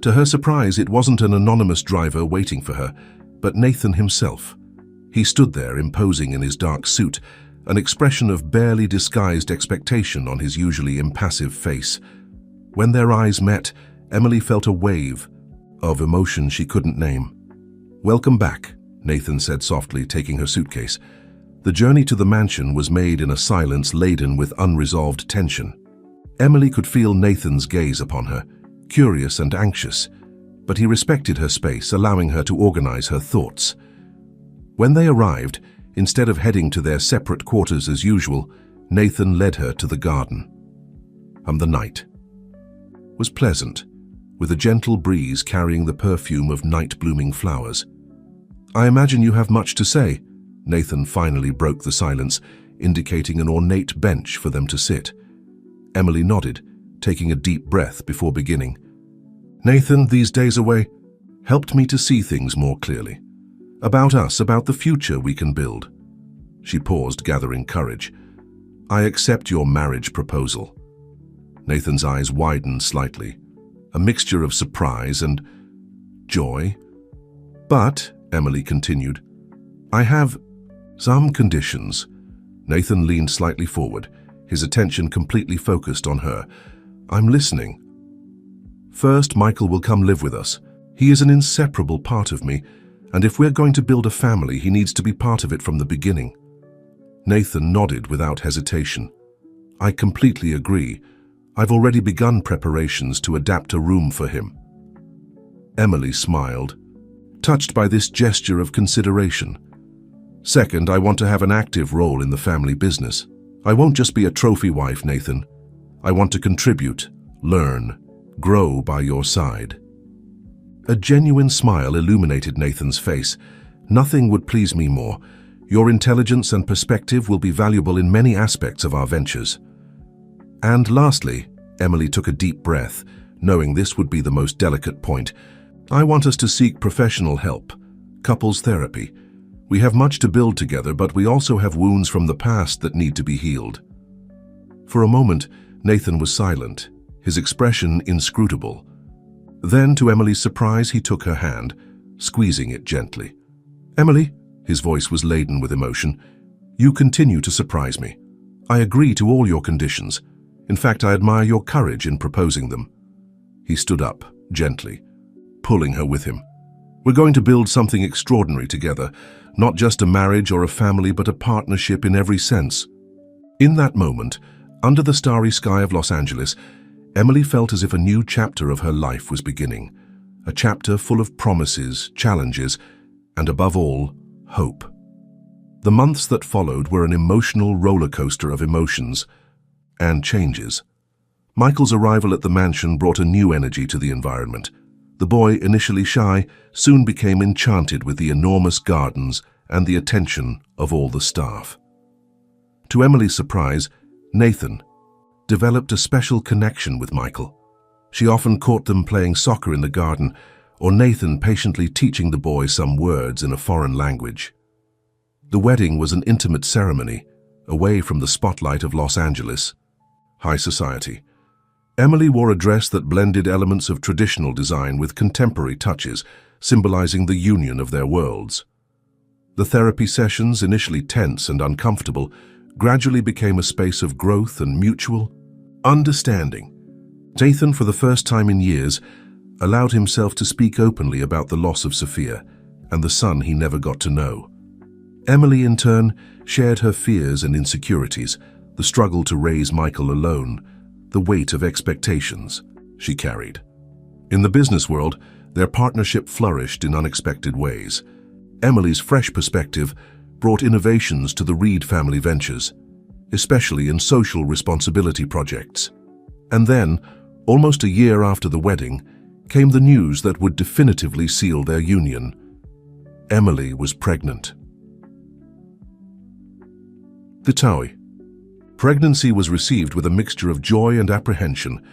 To her surprise, it wasn't an anonymous driver waiting for her, but Nathan himself. He stood there, imposing in his dark suit, an expression of barely disguised expectation on his usually impassive face. When their eyes met, Emily felt a wave of emotion she couldn't name. "Welcome back," Nathan said softly, taking her suitcase. The journey to the mansion was made in a silence laden with unresolved tension. Emily could feel Nathan's gaze upon her, curious and anxious, but he respected her space, allowing her to organize her thoughts. When they arrived, instead of heading to their separate quarters as usual, Nathan led her to the garden. The night was pleasant, with a gentle breeze carrying the perfume of night-blooming flowers. "I imagine you have much to say," Nathan finally broke the silence, indicating an ornate bench for them to sit. Emily nodded, taking a deep breath before beginning. "Nathan, these days away, helped me to see things more clearly. About us, about the future we can build." She paused, gathering courage. "I accept your marriage proposal." Nathan's eyes widened slightly, a mixture of surprise and joy. "But," Emily continued, "I have some conditions." Nathan leaned slightly forward, his attention completely focused on her. "I'm listening." "First, Michael will come live with us. He is an inseparable part of me, and if we're going to build a family, he needs to be part of it from the beginning." Nathan nodded without hesitation. "I completely agree. I've already begun preparations to adapt a room for him." Emily smiled, touched by this gesture of consideration. "Second, I want to have an active role in the family business. I won't just be a trophy wife, Nathan. I want to contribute, learn, grow by your side." A genuine smile illuminated Nathan's face. "Nothing would please me more. Your intelligence and perspective will be valuable in many aspects of our ventures." And lastly, Emily took a deep breath, knowing this would be the most delicate point. "I want us to seek professional help, couples therapy. We have much to build together, but we also have wounds from the past that need to be healed." For a moment, Nathan was silent, his expression inscrutable. Then, to Emily's surprise, he took her hand, squeezing it gently. "Emily," his voice was laden with emotion, "you continue to surprise me. I agree to all your conditions. In fact, I admire your courage in proposing them." He stood up, gently, pulling her with him. "We're going to build something extraordinary together, not just a marriage or a family, but a partnership in every sense." In that moment, under the starry sky of Los Angeles, Emily felt as if a new chapter of her life was beginning, a chapter full of promises, challenges, and above all, hope. The months that followed were an emotional roller coaster of emotions and changes. Michael's arrival at the mansion brought a new energy to the environment. The boy, initially shy, soon became enchanted with the enormous gardens and the attention of all the staff. To Emily's surprise, Nathan developed a special connection with Michael. She often caught them playing soccer in the garden, or Nathan patiently teaching the boy some words in a foreign language. The wedding was an intimate ceremony, away from the spotlight of Los Angeles, high society. Emily wore a dress that blended elements of traditional design with contemporary touches, symbolizing the union of their worlds. The therapy sessions, initially tense and uncomfortable, gradually became a space of growth and mutual understanding. Nathan, for the first time in years, allowed himself to speak openly about the loss of Sophia and the son he never got to know. Emily, in turn, shared her fears and insecurities, the struggle to raise Michael alone, the weight of expectations she carried. In the business world, their partnership flourished in unexpected ways. Emily's fresh perspective brought innovations to the Reed family ventures, especially in social responsibility projects. And then, Almost a year after the wedding, came the news that would definitively seal their union. Emily was pregnant. The Taui. Pregnancy was received with a mixture of joy and apprehension.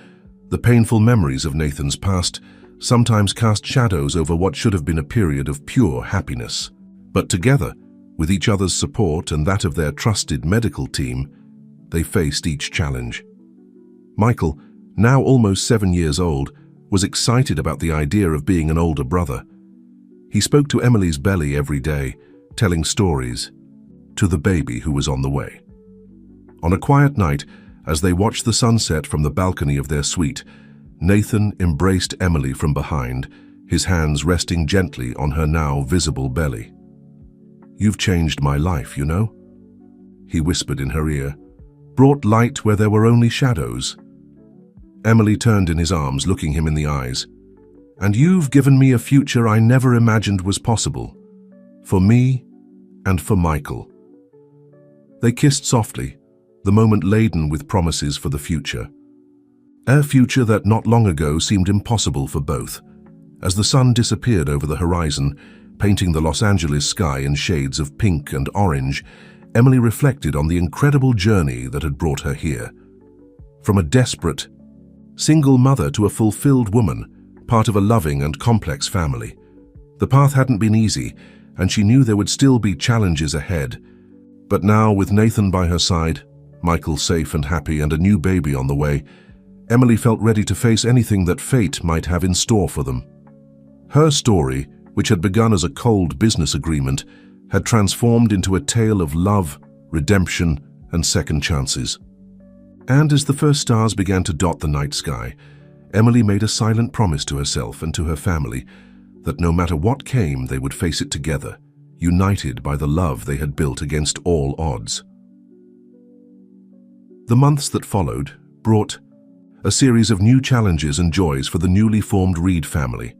The painful memories of Nathan's past sometimes cast shadows over what should have been a period of pure happiness. But together, with each other's support and that of their trusted medical team, they faced each challenge. Michael, now almost 7 years old, was excited about the idea of being an older brother. He spoke to Emily's belly every day, telling stories to the baby who was on the way. On a quiet night, as they watched the sunset from the balcony of their suite, Nathan embraced Emily from behind, his hands resting gently on her now visible belly. "You've changed my life, you know," he whispered in her ear, "brought light where there were only shadows." Emily turned in his arms, looking him in the eyes. "And you've given me a future I never imagined was possible, for me and for Michael." They kissed softly, the moment laden with promises for the future. A future that not long ago seemed impossible for both. As the sun disappeared over the horizon, painting the Los Angeles sky in shades of pink and orange, Emily reflected on the incredible journey that had brought her here. From a desperate, single mother to a fulfilled woman, part of a loving and complex family. The path hadn't been easy, and she knew there would still be challenges ahead. But now, with Nathan by her side, Michael safe and happy, and a new baby on the way, Emily felt ready to face anything that fate might have in store for them. Her story, which had begun as a cold business agreement, had transformed into a tale of love, redemption, and second chances. And as the first stars began to dot the night sky, Emily made a silent promise to herself and to her family that no matter what came, they would face it together, united by the love they had built against all odds. The months that followed brought a series of new challenges and joys for the newly formed Reed family.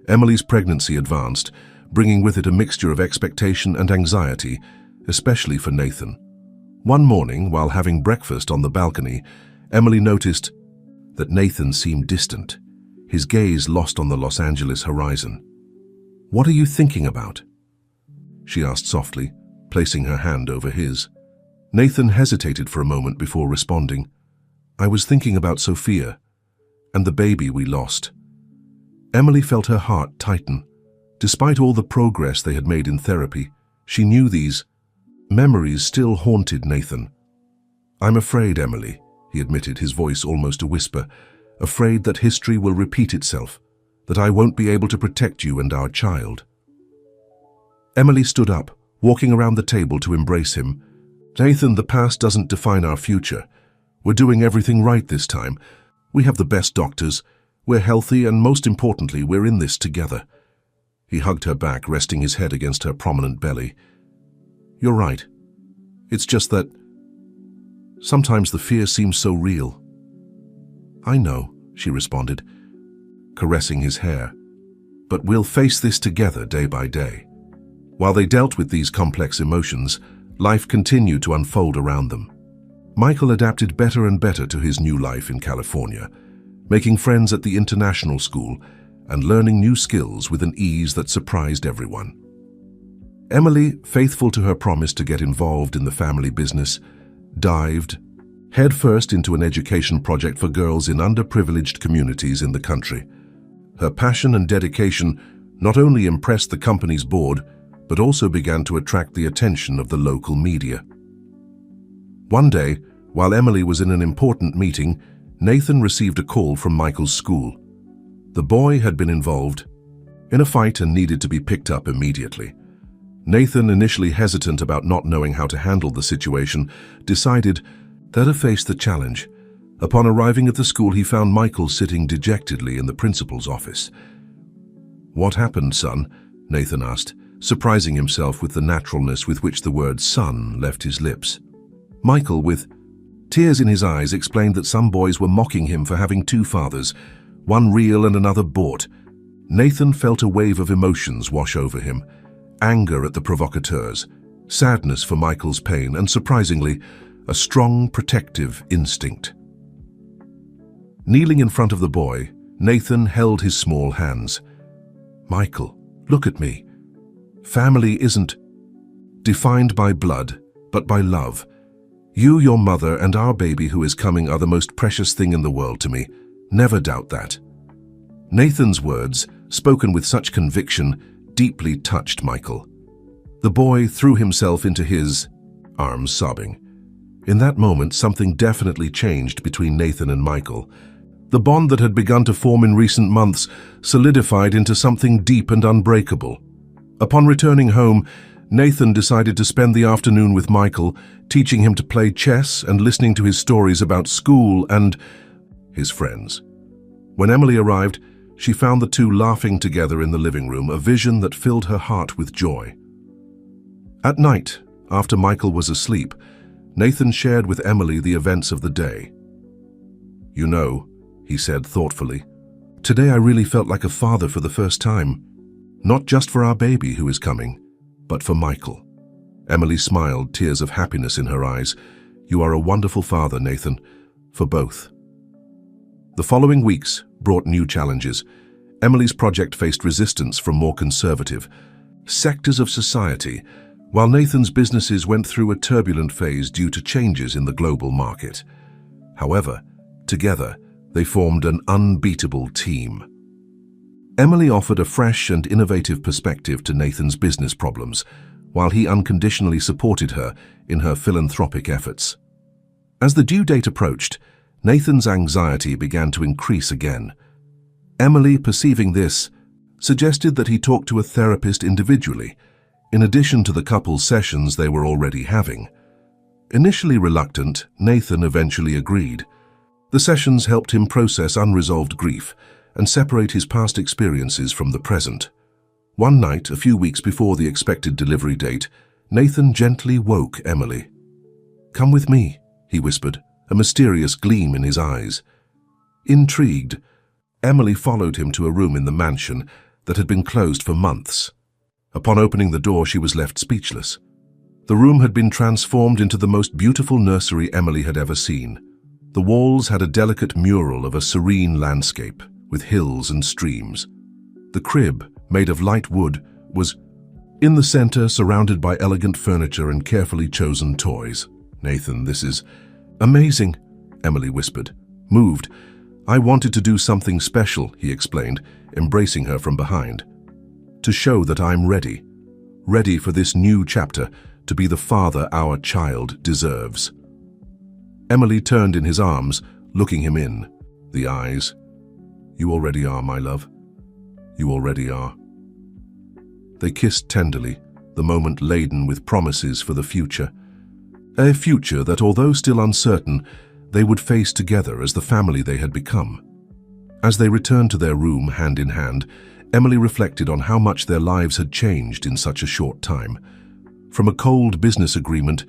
Emily's pregnancy advanced, bringing with it a mixture of expectation and anxiety, especially for Nathan. One morning, while having breakfast on the balcony, Emily noticed that Nathan seemed distant, his gaze lost on the Los Angeles horizon. "What are you thinking about?" she asked softly, placing her hand over his. Nathan hesitated for a moment before responding. "I was thinking about Sophia and the baby we lost." Emily felt her heart tighten. Despite all the progress they had made in therapy, she knew these memories still haunted Nathan. "I'm afraid, Emily," he admitted, his voice almost a whisper, "afraid that history will repeat itself, that I won't be able to protect you and our child." Emily stood up, walking around the table to embrace him. "Nathan, the past doesn't define our future. We're doing everything right this time. We have the best doctors, we're healthy, and most importantly, we're in this together." He hugged her back, resting his head against her prominent belly. "You're right. It's just that sometimes the fear seems so real." "I know," she responded, caressing his hair. "But we'll face this together day by day." While they dealt with these complex emotions, life continued to unfold around them. Michael adapted better and better to his new life in California, making friends at the international school and learning new skills with an ease that surprised everyone. Emily, faithful to her promise to get involved in the family business, dived headfirst into an education project for girls in underprivileged communities in the country. Her passion and dedication not only impressed the company's board, but also began to attract the attention of the local media. One day, while Emily was in an important meeting, Nathan received a call from Michael's school. The boy had been involved in a fight and needed to be picked up immediately. Nathan, initially hesitant about not knowing how to handle the situation, decided to face the challenge. Upon arriving at the school, he found Michael sitting dejectedly in the principal's office. "What happened, son?" Nathan asked, surprising himself with the naturalness with which the word son left his lips. Michael, with tears in his eyes, explained that some boys were mocking him for having two fathers, one real and another bought. Nathan felt a wave of emotions wash over him: anger at the provocateurs, sadness for Michael's pain, and surprisingly, a strong protective instinct. Kneeling in front of the boy, Nathan held his small hands. "Michael, look at me. Family isn't defined by blood, but by love. You, your mother, and our baby who is coming are the most precious thing in the world to me. Never doubt that." Nathan's words, spoken with such conviction, deeply touched Michael. The boy threw himself into his arms, sobbing. In that moment, something definitely changed between Nathan and Michael. The bond that had begun to form in recent months solidified into something deep and unbreakable. Upon returning home, Nathan decided to spend the afternoon with Michael, teaching him to play chess and listening to his stories about school and his friends. When Emily arrived, she found the two laughing together in the living room, a vision that filled her heart with joy. At night, after Michael was asleep, Nathan shared with Emily the events of the day. "You know," he said thoughtfully, "today I really felt like a father for the first time. Not just for our baby who is coming, but for Michael." Emily smiled, tears of happiness in her eyes. "You are a wonderful father, Nathan, for both." The following weeks brought new challenges. Emily's project faced resistance from more conservative sectors of society, while Nathan's businesses went through a turbulent phase due to changes in the global market. However, together, they formed an unbeatable team. Emily offered a fresh and innovative perspective to Nathan's business problems, while he unconditionally supported her in her philanthropic efforts. As the due date approached, Nathan's anxiety began to increase again. Emily, perceiving this, suggested that he talk to a therapist individually, in addition to the couple's sessions they were already having. Initially reluctant, Nathan eventually agreed. The sessions helped him process unresolved grief and separate his past experiences from the present. One night, a few weeks before the expected delivery date, Nathan gently woke Emily. "Come with me," he whispered, a mysterious gleam in his eyes. Intrigued, Emily followed him to a room in the mansion that had been closed for months. Upon opening the door, she was left speechless. The room had been transformed into the most beautiful nursery Emily had ever seen. The walls had a delicate mural of a serene landscape, with hills and streams. The crib, made of light wood, was in the center, surrounded by elegant furniture and carefully chosen toys. "Nathan, this is amazing," Emily whispered, moved. "I wanted to do something special," he explained, embracing her from behind. "To show that I'm ready for this new chapter, to be the father our child deserves." Emily turned in his arms, looking him in the eyes. "You already are, my love. You already are." They kissed tenderly, the moment laden with promises for the future. A future that, although still uncertain, they would face together as the family they had become. As they returned to their room hand in hand, Emily reflected on how much their lives had changed in such a short time. From a cold business agreement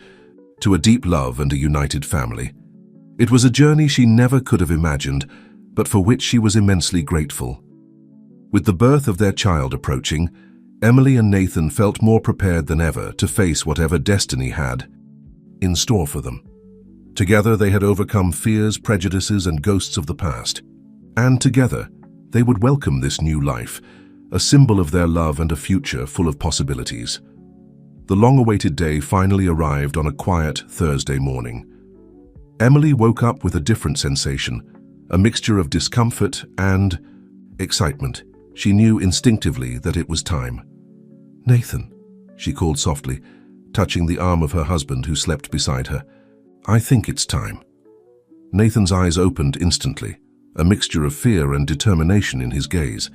to a deep love and a united family. It was a journey she never could have imagined, but for which she was immensely grateful. With the birth of their child approaching, Emily and Nathan felt more prepared than ever to face whatever destiny had in store for them. Together they had overcome fears, prejudices, and ghosts of the past. And together, they would welcome this new life, a symbol of their love and a future full of possibilities. The long-awaited day finally arrived on a quiet Thursday morning. Emily woke up with a different sensation, a mixture of discomfort and excitement. She knew instinctively that it was time. "Nathan," she called softly, touching the arm of her husband who slept beside her. "I think it's time." Nathan's eyes opened instantly, a mixture of fear and determination in his gaze.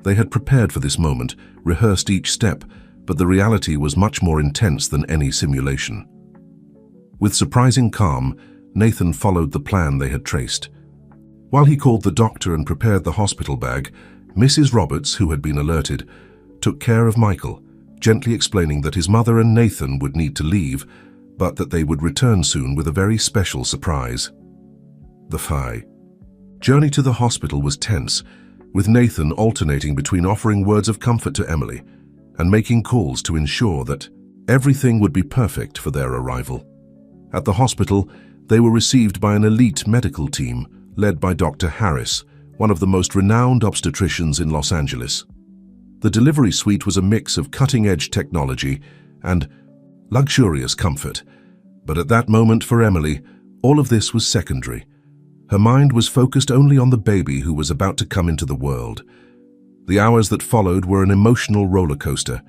They had prepared for this moment, rehearsed each step, but the reality was much more intense than any simulation. With surprising calm, Nathan followed the plan they had traced. While he called the doctor and prepared the hospital bag, Mrs. Roberts, who had been alerted, took care of Michael, gently explaining that his mother and Nathan would need to leave, but that they would return soon with a very special surprise. The journey to the hospital was tense, with Nathan alternating between offering words of comfort to Emily and making calls to ensure that everything would be perfect for their arrival. At the hospital, they were received by an elite medical team, led by Dr. Harris, one of the most renowned obstetricians in Los Angeles. The delivery suite was a mix of cutting-edge technology and luxurious comfort. But at that moment for Emily, all of this was secondary. Her mind was focused only on the baby who was about to come into the world. The hours that followed were an emotional roller coaster.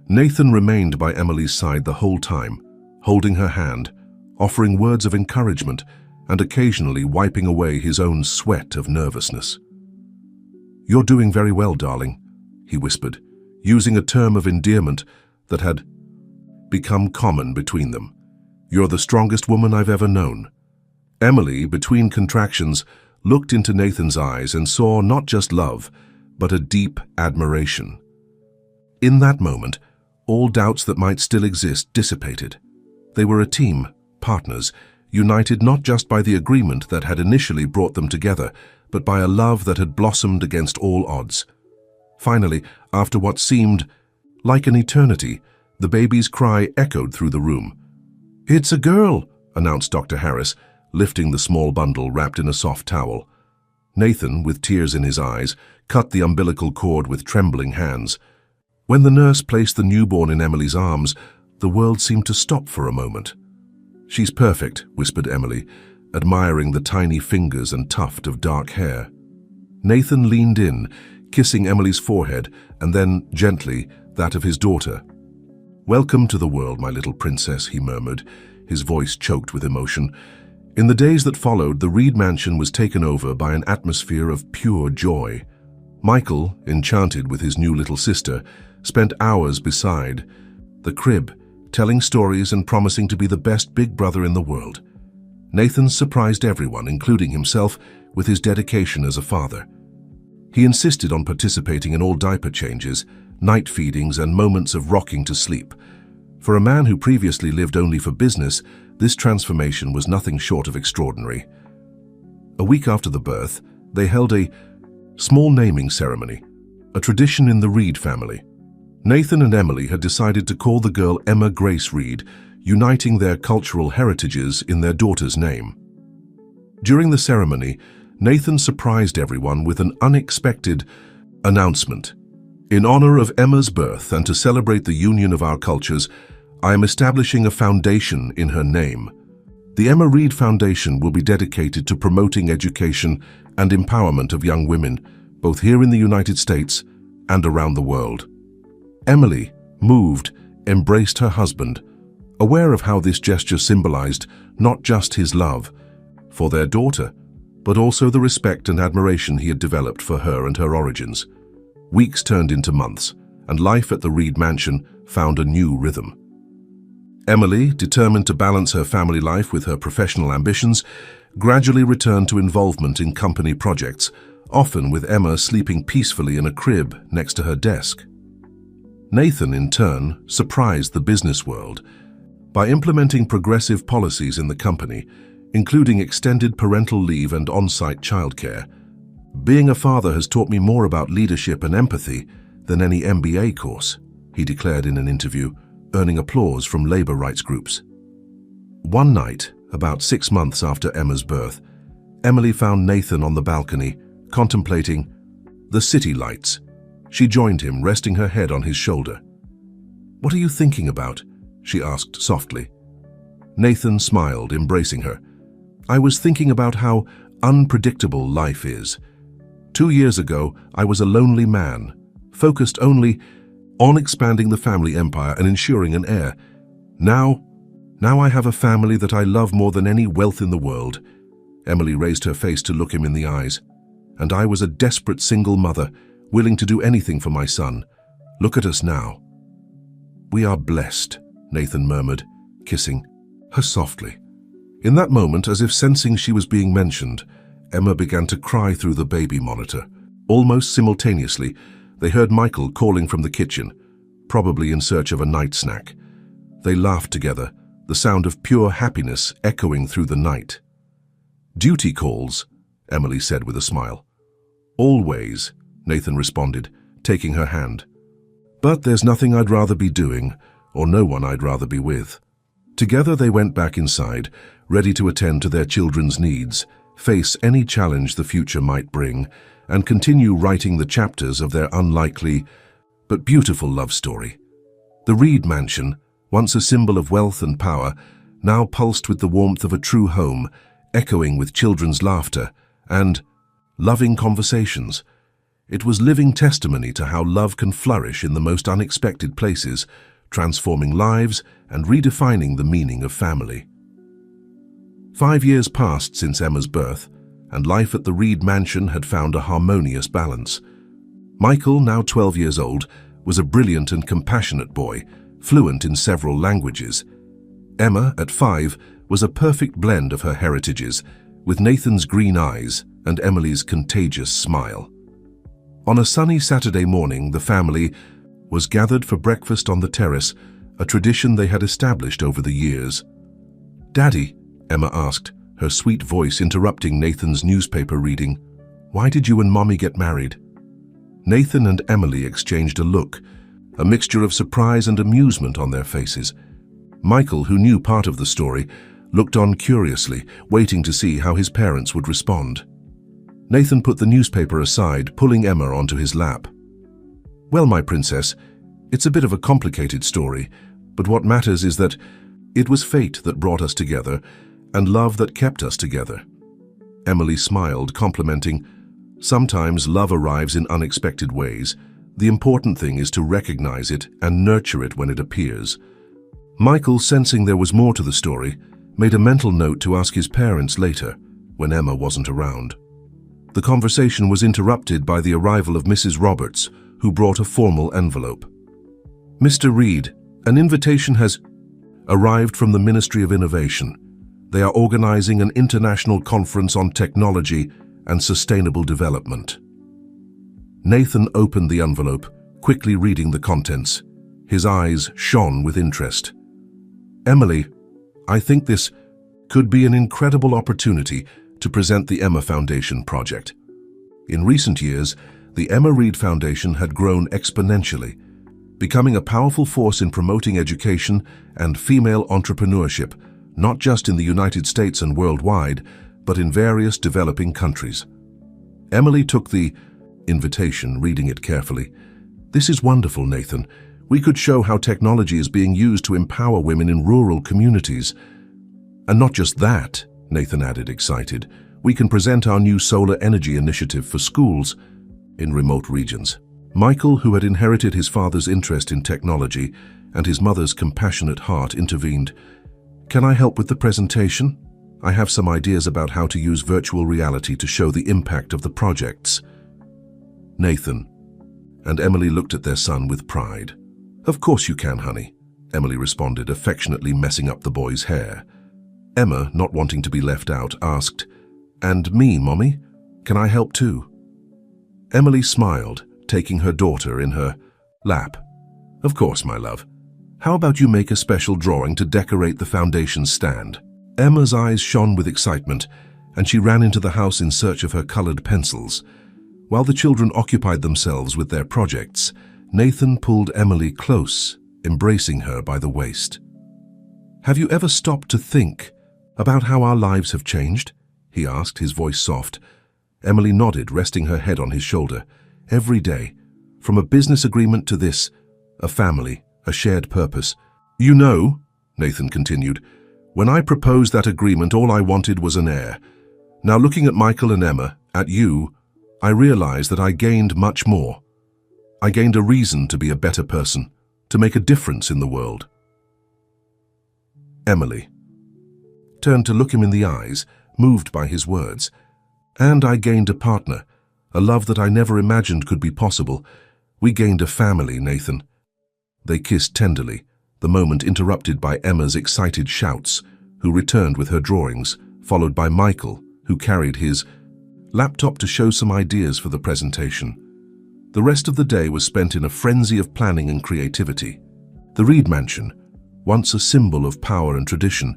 Nathan remained by Emily's side the whole time, holding her hand, offering words of encouragement, and occasionally wiping away his own sweat of nervousness. "You're doing very well, darling," he whispered, using a term of endearment that had become common between them. "You're the strongest woman I've ever known." Emily, between contractions, looked into Nathan's eyes and saw not just love, but a deep admiration. In that moment, all doubts that might still exist dissipated. They were a team, partners, united not just by the agreement that had initially brought them together, but by a love that had blossomed against all odds. Finally, after what seemed like an eternity, the baby's cry echoed through the room. "It's a girl," announced Dr. Harris, lifting the small bundle wrapped in a soft towel. Nathan, with tears in his eyes, cut the umbilical cord with trembling hands. When the nurse placed the newborn in Emily's arms, the world seemed to stop for a moment. "She's perfect," whispered Emily, admiring the tiny fingers and tuft of dark hair. Nathan leaned in, kissing Emily's forehead, and then, gently, that of his daughter. "Welcome to the world, my little princess," he murmured, his voice choked with emotion. In the days that followed, the Reed mansion was taken over by an atmosphere of pure joy. Michael, enchanted with his new little sister, spent hours beside the crib, telling stories and promising to be the best big brother in the world. Nathan surprised everyone, including himself, with his dedication as a father. He insisted on participating in all diaper changes, night feedings, and moments of rocking to sleep. For a man who previously lived only for business, this transformation was nothing short of extraordinary. A week after the birth, they held a small naming ceremony, a tradition in the Reed family. Nathan and Emily had decided to call the girl Emma Grace Reed, uniting their cultural heritages in their daughter's name. During the ceremony, Nathan surprised everyone with an unexpected announcement. "In honor of Emma's birth and to celebrate the union of our cultures, I am establishing a foundation in her name. The Emma Reed Foundation will be dedicated to promoting education and empowerment of young women, both here in the United States and around the world." Emily, moved, embraced her husband, aware of how this gesture symbolized not just his love for their daughter, but also the respect and admiration he had developed for her and her origins. Weeks turned into months, and life at the Reed mansion found a new rhythm. Emily, determined to balance her family life with her professional ambitions, gradually returned to involvement in company projects, often with Emma sleeping peacefully in a crib next to her desk. Nathan, in turn, surprised the business world by implementing progressive policies in the company, including extended parental leave and on-site childcare. "Being a father has taught me more about leadership and empathy than any MBA course," he declared in an interview, earning applause from labor rights groups. One night, about 6 months after Emma's birth, Emily found Nathan on the balcony, contemplating the city lights. She joined him, resting her head on his shoulder. "What are you thinking about?" she asked softly. Nathan smiled, embracing her. "I was thinking about how unpredictable life is. 2 years ago, I was a lonely man, focused only on expanding the family empire and ensuring an heir. Now I have a family that I love more than any wealth in the world." Emily raised her face to look him in the eyes. "And I was a desperate single mother, willing to do anything for my son. Look at us now." "We are blessed," Nathan murmured, kissing her softly. In that moment, as if sensing she was being mentioned, Emma began to cry through the baby monitor. Almost simultaneously, they heard Michael calling from the kitchen, probably in search of a night snack. They laughed together, the sound of pure happiness echoing through the night. "Duty calls," Emily said with a smile. "Always," Nathan responded, taking her hand. "But there's nothing I'd rather be doing, or no one I'd rather be with." Together they went back inside, ready to attend to their children's needs, face any challenge the future might bring, and continue writing the chapters of their unlikely but beautiful love story. The Reed Mansion, once a symbol of wealth and power, now pulsed with the warmth of a true home, echoing with children's laughter and loving conversations. It was living testimony to how love can flourish in the most unexpected places, transforming lives and redefining the meaning of family. 5 years passed since Emma's birth, and life at the Reed Mansion had found a harmonious balance. Michael, now 12 years old, was a brilliant and compassionate boy, fluent in several languages. Emma, at 5, was a perfect blend of her heritages, with Nathan's green eyes and Emily's contagious smile. On a sunny Saturday morning, the family was gathered for breakfast on the terrace, a tradition they had established over the years. "Daddy," Emma asked, her sweet voice interrupting Nathan's newspaper reading, "why did you and Mommy get married?" Nathan and Emily exchanged a look, a mixture of surprise and amusement on their faces. Michael, who knew part of the story, looked on curiously, waiting to see how his parents would respond. Nathan put the newspaper aside, pulling Emma onto his lap. "Well, my princess, it's a bit of a complicated story, but what matters is that it was fate that brought us together and love that kept us together." Emily smiled, complimenting, "Sometimes love arrives in unexpected ways. The important thing is to recognize it and nurture it when it appears." Michael, sensing there was more to the story, made a mental note to ask his parents later, when Emma wasn't around. The conversation was interrupted by the arrival of Mrs. Roberts, who brought a formal envelope. "Mr. Reed, an invitation has arrived from the Ministry of Innovation. They are organizing an international conference on technology and sustainable development." Nathan opened the envelope, quickly reading the contents. His eyes shone with interest. "Emily, I think this could be an incredible opportunity to present the Emma Foundation project." In recent years, the Emma Reed Foundation had grown exponentially, becoming a powerful force in promoting education and female entrepreneurship, not just in the United States and worldwide, but in various developing countries. Emily took the invitation, reading it carefully. "This is wonderful, Nathan. We could show how technology is being used to empower women in rural communities. And not just that," Nathan added, excited, "we can present our new solar energy initiative for schools in remote regions." Michael, who had inherited his father's interest in technology and his mother's compassionate heart, intervened. "Can I help with the presentation? I have some ideas about how to use virtual reality to show the impact of the projects." Nathan and Emily looked at their son with pride. "Of course you can, honey," Emily responded, affectionately messing up the boy's hair. Emma, not wanting to be left out, asked, "And me, Mommy? Can I help too?" Emily smiled, taking her daughter in her lap. "Of course, my love. How about you make a special drawing to decorate the foundation's stand?" Emma's eyes shone with excitement, and she ran into the house in search of her colored pencils. While the children occupied themselves with their projects, Nathan pulled Emily close, embracing her by the waist. "Have you ever stopped to think about how our lives have changed?" he asked, his voice soft. Emily nodded, resting her head on his shoulder. "Every day, from a business agreement to this, a family, a shared purpose. You know," Nathan continued, "when I proposed that agreement, all I wanted was an heir. Now looking at Michael and Emma, at you, I realized that I gained much more. I gained a reason to be a better person, to make a difference in the world." Emily turned to look him in the eyes, moved by his words. "And I gained a partner, a love that I never imagined could be possible. We gained a family, Nathan." They kissed tenderly, the moment interrupted by Emma's excited shouts, who returned with her drawings, followed by Michael, who carried his laptop to show some ideas for the presentation. The rest of the day was spent in a frenzy of planning and creativity. The Reed Mansion, once a symbol of power and tradition,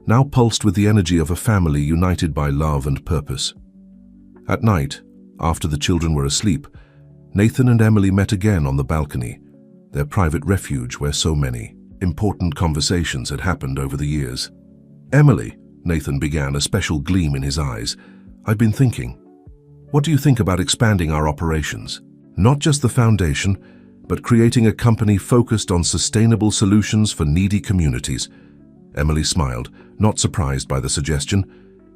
now pulsed with the energy of a family united by love and purpose. At night, after the children were asleep, Nathan and Emily met again on the balcony, their private refuge where so many important conversations had happened over the years. "Emily," Nathan began, a special gleam in his eyes, I've been thinking. What do you think about expanding our operations? Not just the foundation, but creating a company focused on sustainable solutions for needy communities. Emily smiled, not surprised by the suggestion.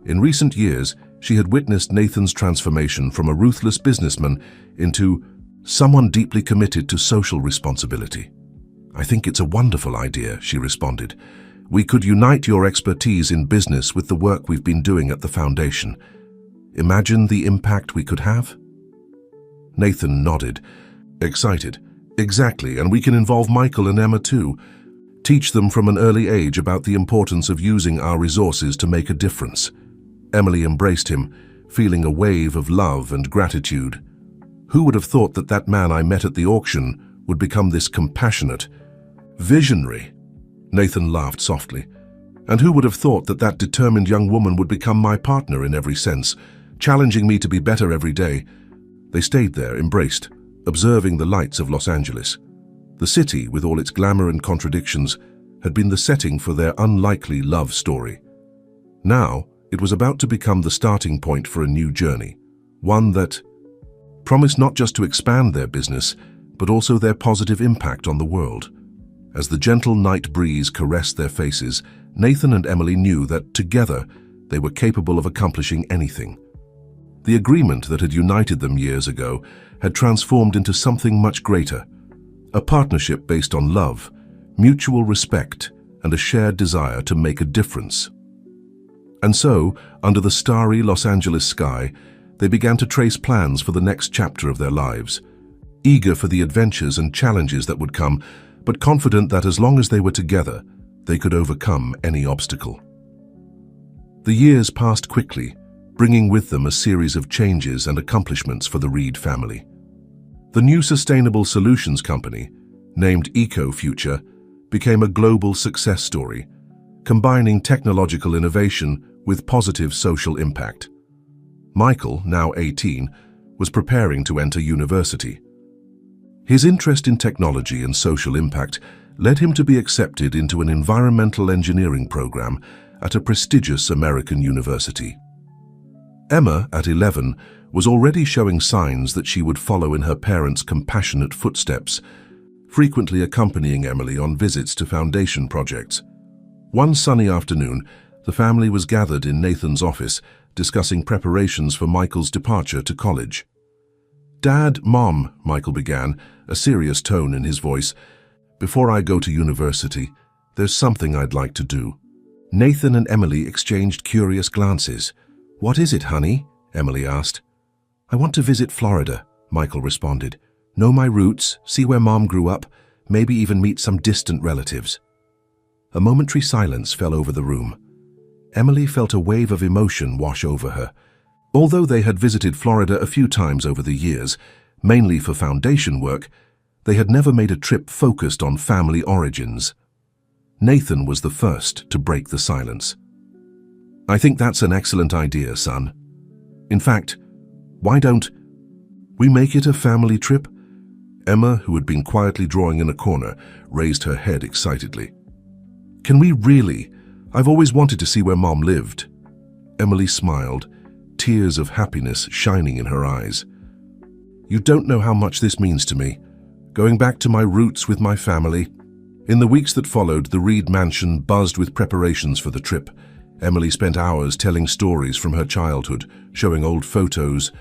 In recent years, she had witnessed Nathan's transformation from a ruthless businessman into someone deeply committed to social responsibility. I think it's a wonderful idea, she responded. We could unite your expertise in business with the work we've been doing at the foundation. Imagine the impact we could have? Nathan nodded, excited. Exactly, and we can involve Michael and Emma too. Teach them from an early age about the importance of using our resources to make a difference. Emily embraced him, feeling a wave of love and gratitude. Who would have thought that that man I met at the auction would become this compassionate, visionary? Nathan laughed softly. And who would have thought that that determined young woman would become my partner in every sense, challenging me to be better every day? They stayed there, embraced, observing the lights of Los Angeles. The city, with all its glamour and contradictions, had been the setting for their unlikely love story. Now, it was about to become the starting point for a new journey, one that promised not just to expand their business, but also their positive impact on the world. As the gentle night breeze caressed their faces, Nathan and Emily knew that together they were capable of accomplishing anything. The agreement that had united them years ago had transformed into something much greater, a partnership based on love, mutual respect, and a shared desire to make a difference. And so, under the starry Los Angeles sky, they began to trace plans for the next chapter of their lives, eager for the adventures and challenges that would come, but confident that as long as they were together, they could overcome any obstacle. The years passed quickly, bringing with them a series of changes and accomplishments for the Reed family. The new sustainable solutions company, named EcoFuture, became a global success story, combining technological innovation with positive social impact. Michael, now 18, was preparing to enter university. His interest in technology and social impact led him to be accepted into an environmental engineering program at a prestigious American university. Emma, at 11, was already showing signs that she would follow in her parents' compassionate footsteps, frequently accompanying Emily on visits to foundation projects. One sunny afternoon, the family was gathered in Nathan's office, discussing preparations for Michael's departure to college. "Dad, Mom," Michael began, a serious tone in his voice, "before I go to university, there's something I'd like to do." Nathan and Emily exchanged curious glances. "What is it, honey?" Emily asked. "I want to visit Florida," Michael responded. "Know my roots, see where Mom grew up, maybe even meet some distant relatives." A momentary silence fell over the room. Emily felt a wave of emotion wash over her. Although they had visited Florida a few times over the years, mainly for foundation work, they had never made a trip focused on family origins. Nathan was the first to break the silence. "I think that's an excellent idea, son. In fact, why don't we make it a family trip?" Emma, who had been quietly drawing in a corner, raised her head excitedly. "Can we really? I've always wanted to see where Mom lived." Emily smiled, tears of happiness shining in her eyes. "You don't know how much this means to me, going back to my roots with my family." In the weeks that followed, the Reed mansion buzzed with preparations for the trip. Emily spent hours telling stories from her childhood, showing old photos,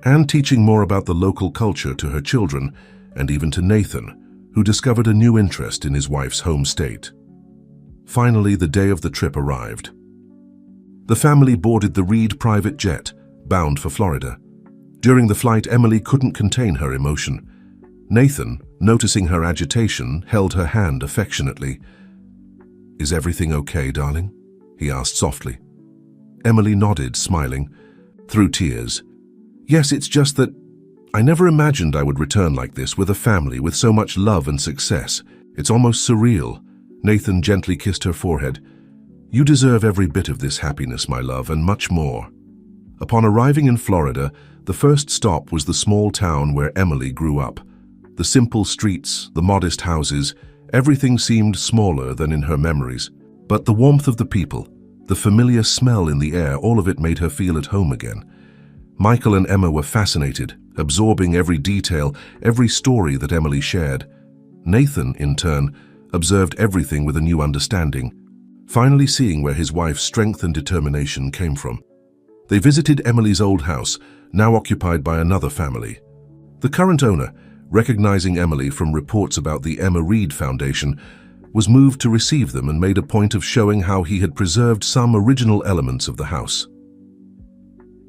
and teaching more about the local culture to her children, and even to Nathan, who discovered a new interest in his wife's home state. Finally, the day of the trip arrived. The family boarded the Reed private jet, bound for Florida. During the flight, Emily couldn't contain her emotion. Nathan, noticing her agitation, held her hand affectionately. "Is everything okay, darling?" he asked softly. Emily nodded, smiling, through tears. "Yes, it's just that I never imagined I would return like this with a family with so much love and success. It's almost surreal." Nathan gently kissed her forehead. "You deserve every bit of this happiness, my love, and much more." Upon arriving in Florida, the first stop was the small town where Emily grew up. The simple streets, the modest houses, everything seemed smaller than in her memories. But the warmth of the people, the familiar smell in the air, all of it made her feel at home again. Michael and Emma were fascinated, absorbing every detail, every story that Emily shared. Nathan, in turn, observed everything with a new understanding, finally seeing where his wife's strength and determination came from. They visited Emily's old house, now occupied by another family. The current owner, recognizing Emily from reports about the Emma Reed Foundation, was moved to receive them and made a point of showing how he had preserved some original elements of the house.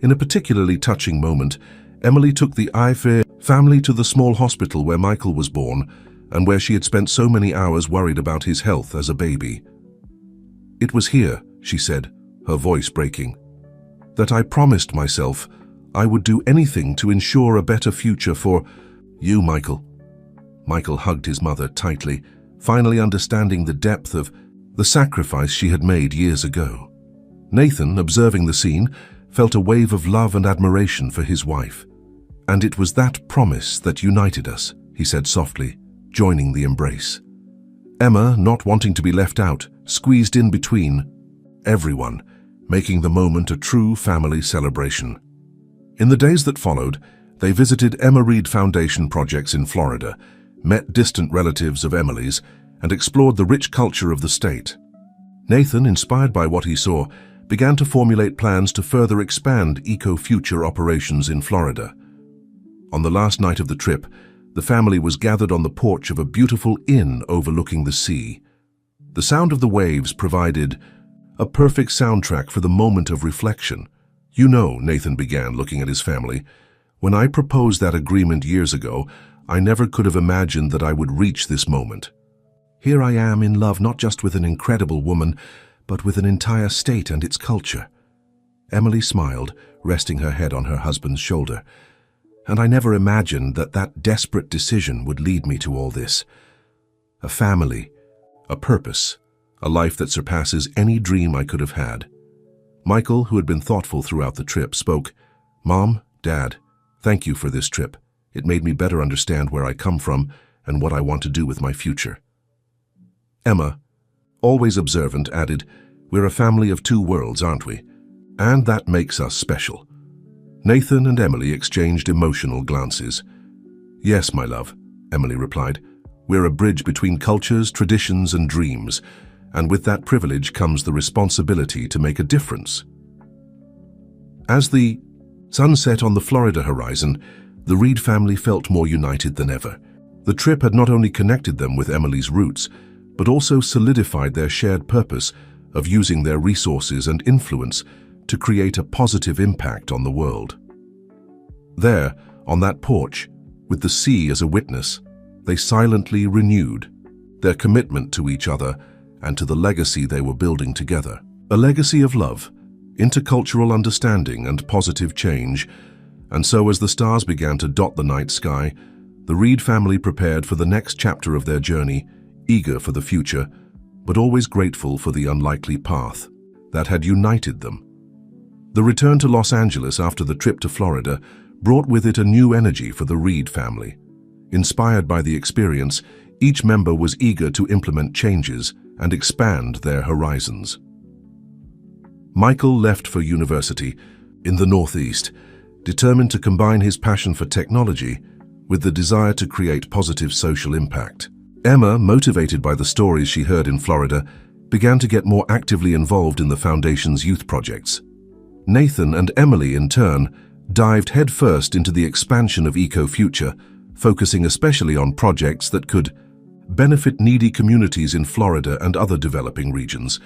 In a particularly touching moment, Emily took the Ifair family to the small hospital where Michael was born and where she had spent so many hours worried about his health as a baby. "It was here," she said, her voice breaking, "that I promised myself I would do anything to ensure a better future for you, Michael." Michael hugged his mother tightly, finally understanding the depth of the sacrifice she had made years ago. Nathan, observing the scene, felt a wave of love and admiration for his wife. "And it was that promise that united us," he said softly, joining the embrace. Emma, not wanting to be left out, squeezed in between everyone, making the moment a true family celebration. In the days that followed, they visited Emma Reed Foundation projects in Florida, met distant relatives of Emily's, and explored the rich culture of the state. Nathan, inspired by what he saw, began to formulate plans to further expand eco-future operations in Florida. On the last night of the trip, the family was gathered on the porch of a beautiful inn overlooking the sea. The sound of the waves provided a perfect soundtrack for the moment of reflection. "You know," Nathan began, looking at his family, "when I proposed that agreement years ago, I never could have imagined that I would reach this moment. Here I am in love not just with an incredible woman, but with an entire state and its culture." Emily smiled, resting her head on her husband's shoulder. "And I never imagined that that desperate decision would lead me to all this. A family, a purpose, a life that surpasses any dream I could have had." Michael, who had been thoughtful throughout the trip, spoke, "Mom, Dad, thank you for this trip. It made me better understand where I come from and what I want to do with my future." Emma, always observant, added, "We're a family of two worlds, aren't we? And that makes us special." Nathan and Emily exchanged emotional glances. "Yes, my love," Emily replied. "We're a bridge between cultures, traditions, and dreams, and with that privilege comes the responsibility to make a difference." As the sun set on the Florida horizon, the Reed family felt more united than ever. The trip had not only connected them with Emily's roots, but also solidified their shared purpose of using their resources and influence to create a positive impact on the world. There, on that porch, with the sea as a witness, they silently renewed their commitment to each other and to the legacy they were building together. A legacy of love, intercultural understanding, and positive change. And so as the stars began to dot the night sky, the Reed family prepared for the next chapter of their journey, eager for the future, but always grateful for the unlikely path that had united them. The return to Los Angeles after the trip to Florida brought with it a new energy for the Reed family. Inspired by the experience, each member was eager to implement changes and expand their horizons. Michael left for university in the Northeast, determined to combine his passion for technology with the desire to create positive social impact. Emma, motivated by the stories she heard in Florida, began to get more actively involved in the Foundation's youth projects. Nathan and Emily, in turn, dived headfirst into the expansion of EcoFuture, focusing especially on projects that could benefit needy communities in Florida and other developing regions.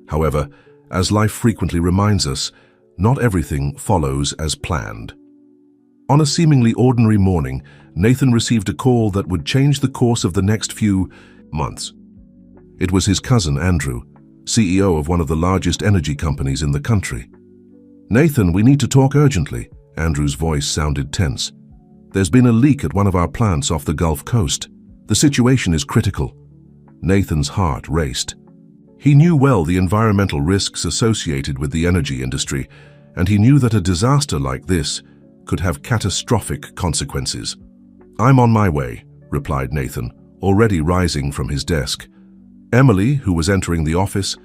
However, as life frequently reminds us, not everything follows as planned. On a seemingly ordinary morning, Nathan received a call that would change the course of the next few months. It was his cousin, Andrew, CEO of one of the largest energy companies in the country. "Nathan, we need to talk urgently." Andrew's voice sounded tense. "There's been a leak at one of our plants off the Gulf Coast. The situation is critical." Nathan's heart raced. He knew well the environmental risks associated with the energy industry, and he knew that a disaster like this could have catastrophic consequences. "I'm on my way," replied Nathan, already rising from his desk. Emily, who was entering the office,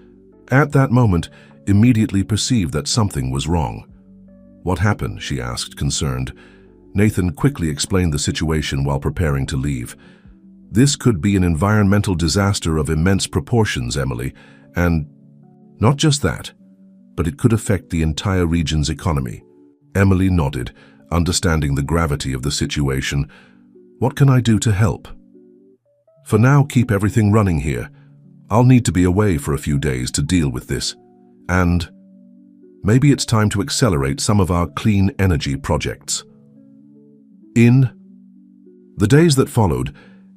at that moment immediately perceived that something was wrong. "What happened?" she asked, concerned. Nathan quickly explained the situation while preparing to leave. "This could be an environmental disaster of immense proportions, Emily, and not just that, but it could affect the entire region's economy." Emily nodded, understanding the gravity of the situation. "What can I do to help?" "For now, keep everything running here. I'll need to be away for a few days to deal with this. And maybe it's time to accelerate some of our clean energy projects." In the days that followed,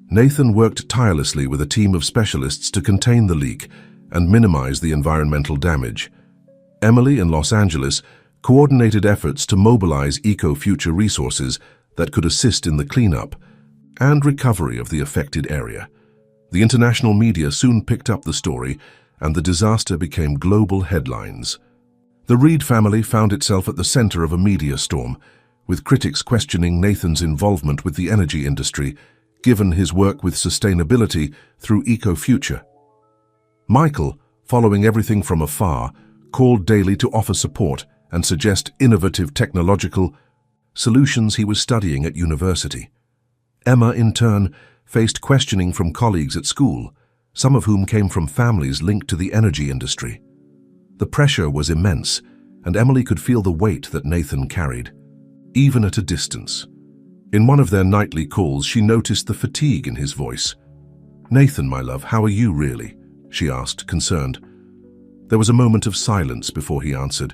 Nathan worked tirelessly with a team of specialists to contain the leak and minimize the environmental damage. Emily in Los Angeles coordinated efforts to mobilize eco-future resources that could assist in the cleanup and recovery of the affected area. The international media soon picked up the story, and the disaster became global headlines. The Reed family found itself at the center of a media storm, with critics questioning Nathan's involvement with the energy industry, given his work with sustainability through eco-future. Michael, following everything from afar, called daily to offer support and suggest innovative technological solutions he was studying at university. Emma, in turn, faced questioning from colleagues at school, some of whom came from families linked to the energy industry. The pressure was immense, and Emily could feel the weight that Nathan carried, even at a distance. In one of their nightly calls, she noticed the fatigue in his voice. "Nathan, my love, how are you really?" she asked, concerned. There was a moment of silence before he answered.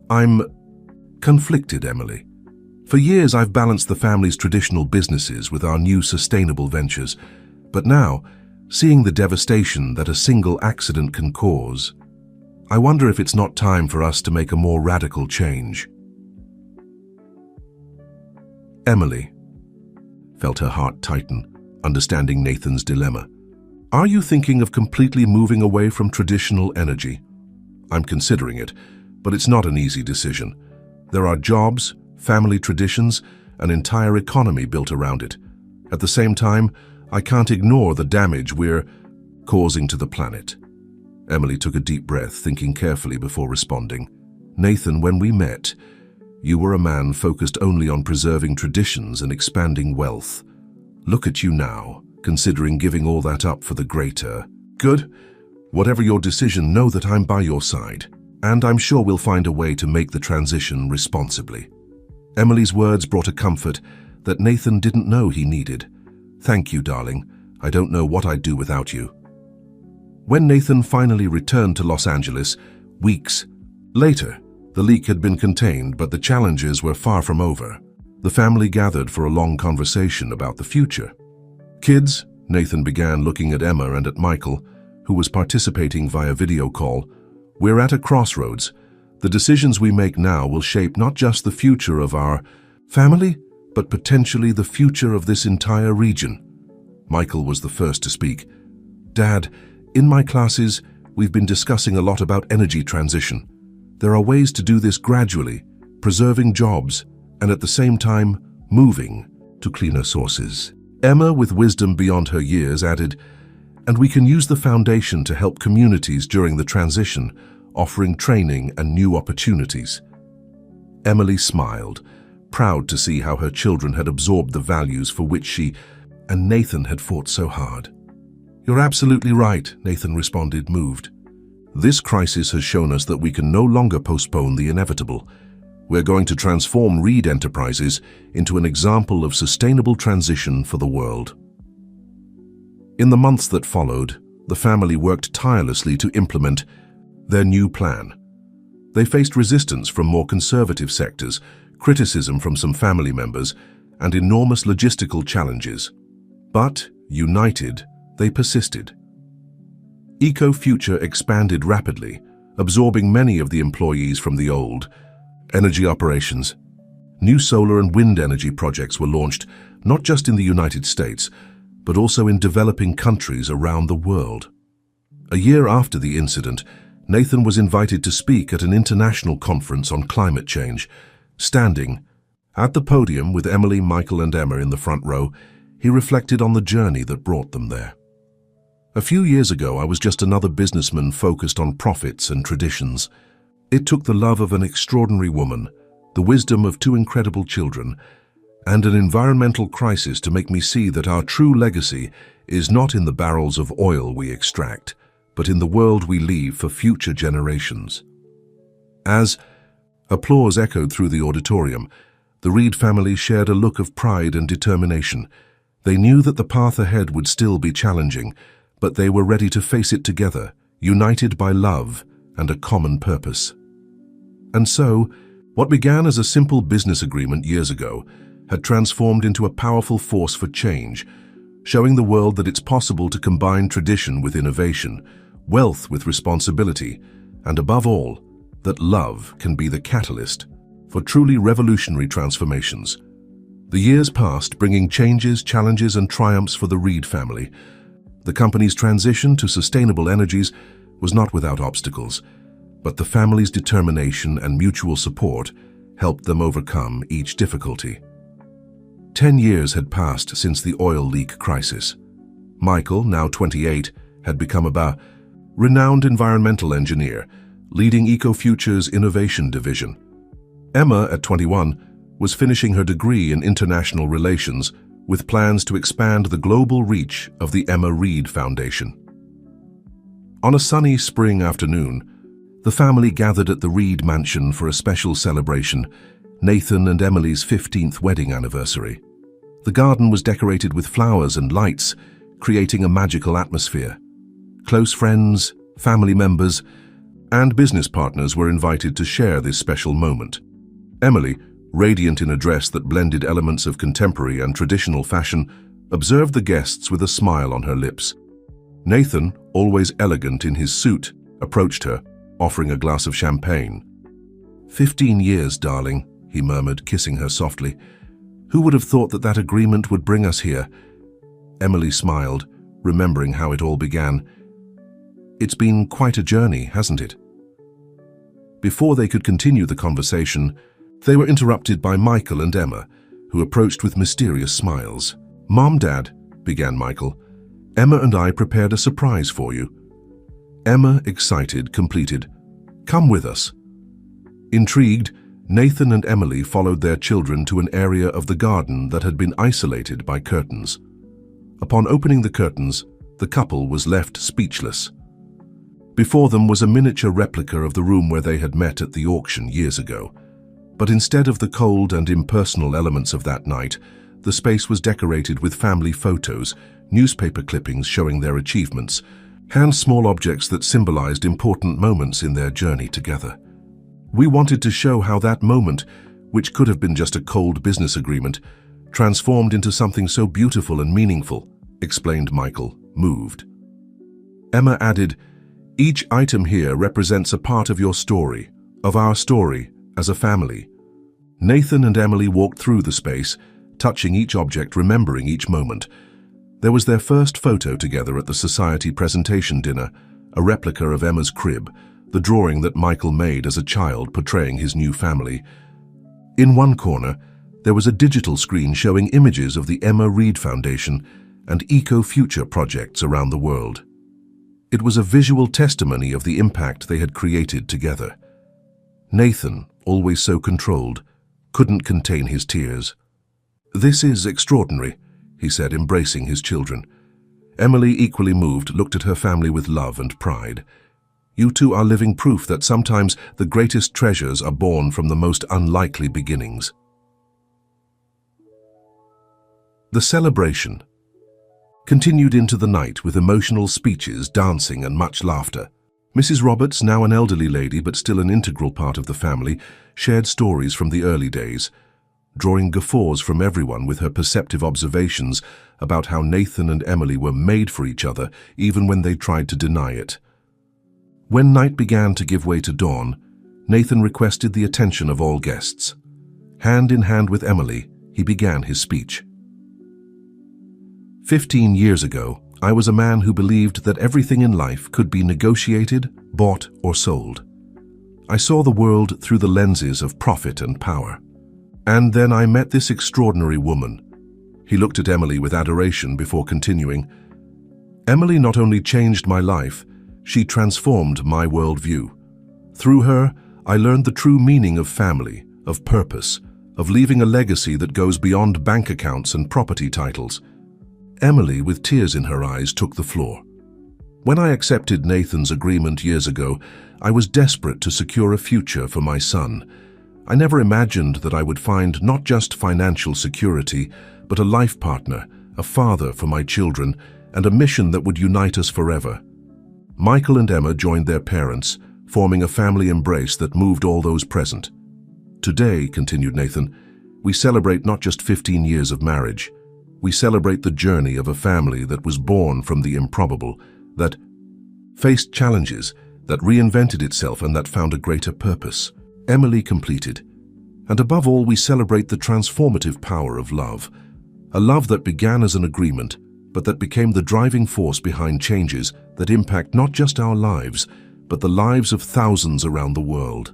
"I'm conflicted, Emily. For years I've balanced the family's traditional businesses with our new sustainable ventures, but now, seeing the devastation that a single accident can cause, I wonder if it's not time for us to make a more radical change." Emily felt her heart tighten, understanding Nathan's dilemma. "Are you thinking of completely moving away from traditional energy?" "I'm considering it, but it's not an easy decision. There are jobs, family traditions, an entire economy built around it. At the same time, I can't ignore the damage we're causing to the planet." Emily took a deep breath, thinking carefully before responding. "Nathan, when we met, you were a man focused only on preserving traditions and expanding wealth. Look at you now, considering giving all that up for the greater good. Whatever your decision, know that I'm by your side, and I'm sure we'll find a way to make the transition responsibly." Emily's words brought a comfort that Nathan didn't know he needed. "Thank you, darling. I don't know what I'd do without you." When Nathan finally returned to Los Angeles, weeks later, the leak had been contained, but the challenges were far from over. The family gathered for a long conversation about the future. "Kids," Nathan began, looking at Emma and at Michael, who was participating via video call, "we're at a crossroads. The decisions we make now will shape not just the future of our family, but potentially the future of this entire region." Michael was the first to speak. "Dad, in my classes, we've been discussing a lot about energy transition. There are ways to do this gradually, preserving jobs, and at the same time, moving to cleaner sources." Emma, with wisdom beyond her years, added, "And we can use the foundation to help communities during the transition, offering training and new opportunities." Emily smiled, proud to see how her children had absorbed the values for which she and Nathan had fought so hard. "You're absolutely right," Nathan responded, moved. "This crisis has shown us that we can no longer postpone the inevitable. We're going to transform Reed Enterprises into an example of sustainable transition for the world." In the months that followed, the family worked tirelessly to implement their new plan. They faced resistance from more conservative sectors, criticism from some family members, and enormous logistical challenges. But, united, they persisted. Eco-Future expanded rapidly, absorbing many of the employees from the old energy operations. New solar and wind energy projects were launched, not just in the United States, but also in developing countries around the world. A year after the incident, Nathan was invited to speak at an international conference on climate change. Standing at the podium with Emily, Michael, and Emma in the front row, he reflected on the journey that brought them there. "A few years ago, I was just another businessman focused on profits and traditions. It took the love of an extraordinary woman, the wisdom of two incredible children, and an environmental crisis to make me see that our true legacy is not in the barrels of oil we extract, but in the world we leave for future generations. As applause echoed through the auditorium, the Reed family shared a look of pride and determination. They knew that the path ahead would still be challenging, but they were ready to face it together, united by love and a common purpose. And so, what began as a simple business agreement years ago had transformed into a powerful force for change, showing the world that it's possible to combine tradition with innovation, wealth with responsibility, and above all, that love can be the catalyst for truly revolutionary transformations. The years passed, bringing changes, challenges, and triumphs for the Reed family. The company's transition to sustainable energies was not without obstacles, but the family's determination and mutual support helped them overcome each difficulty. 10 years had passed since the oil leak crisis. Michael, now 28, had become a renowned environmental engineer, leading EcoFuture's innovation division. Emma, at 21, was finishing her degree in international relations with plans to expand the global reach of the Emma Reed Foundation. On a sunny spring afternoon, the family gathered at the Reed mansion for a special celebration, Nathan and Emily's 15th wedding anniversary. The garden was decorated with flowers and lights, creating a magical atmosphere. Close friends, family members, and business partners were invited to share this special moment. Emily, radiant in a dress that blended elements of contemporary and traditional fashion, observed the guests with a smile on her lips. Nathan, always elegant in his suit, approached her, offering a glass of champagne. 15 years, darling, he murmured, kissing her softly. Who would have thought that agreement would bring us here? Emily smiled, remembering how it all began. It's been quite a journey, hasn't it? Before they could continue the conversation, they were interrupted by Michael and Emma, who approached with mysterious smiles. Mom, Dad, began Michael, Emma and I prepared a surprise for you. Emma, excited, completed, Come with us. Intrigued, Nathan and Emily followed their children to an area of the garden that had been isolated by curtains. Upon opening the curtains, the couple was left speechless. Before them was a miniature replica of the room where they had met at the auction years ago. But instead of the cold and impersonal elements of that night, the space was decorated with family photos, newspaper clippings showing their achievements, and small objects that symbolized important moments in their journey together. We wanted to show how that moment, which could have been just a cold business agreement, transformed into something so beautiful and meaningful, explained Michael, moved. Emma added, Each item here represents a part of your story, of our story, as a family. Nathan and Emily walked through the space, touching each object, remembering each moment. There was their first photo together at the society presentation dinner, a replica of Emma's crib, the drawing that Michael made as a child portraying his new family. In one corner, there was a digital screen showing images of the Emma Reed Foundation and EcoFuture projects around the world. It was a visual testimony of the impact they had created together. Nathan, always so controlled, couldn't contain his tears. This is extraordinary, he said, embracing his children. Emily, equally moved, looked at her family with love and pride. You two are living proof that sometimes the greatest treasures are born from the most unlikely beginnings. The celebration continued into the night with emotional speeches, dancing, and much laughter. Mrs. Roberts, now an elderly lady but still an integral part of the family, shared stories from the early days, drawing guffaws from everyone with her perceptive observations about how Nathan and Emily were made for each other even when they tried to deny it. When night began to give way to dawn, Nathan requested the attention of all guests. Hand in hand with Emily, he began his speech. 15 years ago, I was a man who believed that everything in life could be negotiated, bought, or sold. I saw the world through the lenses of profit and power. And then I met this extraordinary woman. He looked at Emily with adoration before continuing. Emily not only changed my life, she transformed my worldview. Through her, I learned the true meaning of family, of purpose, of leaving a legacy that goes beyond bank accounts and property titles. Emily, with tears in her eyes, took the floor. When I accepted Nathan's agreement years ago, I was desperate to secure a future for my son. I never imagined that I would find not just financial security, but a life partner, a father for my children, and a mission that would unite us forever. Michael and Emma joined their parents, forming a family embrace that moved all those present. Today, continued Nathan, we celebrate not just 15 years of marriage. We celebrate the journey of a family that was born from the improbable, that faced challenges, that reinvented itself, and that found a greater purpose. Emily completed. And above all, we celebrate the transformative power of love. A love that began as an agreement, but that became the driving force behind changes that impact not just our lives, but the lives of thousands around the world.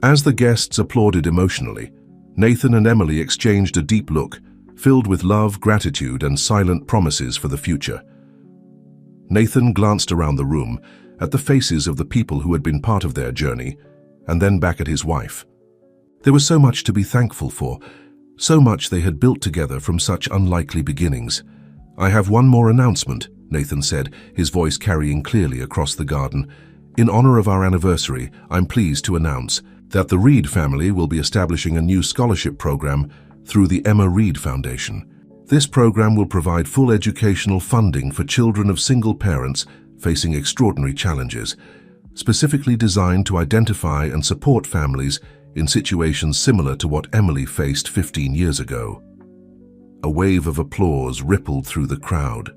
As the guests applauded emotionally, Nathan and Emily exchanged a deep look, filled with love, gratitude, and silent promises for the future. Nathan glanced around the room, at the faces of the people who had been part of their journey, and then back at his wife. There was so much to be thankful for, so much they had built together from such unlikely beginnings. I have one more announcement, Nathan said, his voice carrying clearly across the garden. In honor of our anniversary, I'm pleased to announce that the Reed family will be establishing a new scholarship program through the Emma Reed Foundation. This program will provide full educational funding for children of single parents facing extraordinary challenges, specifically designed to identify and support families in situations similar to what Emily faced 15 years ago. A wave of applause rippled through the crowd.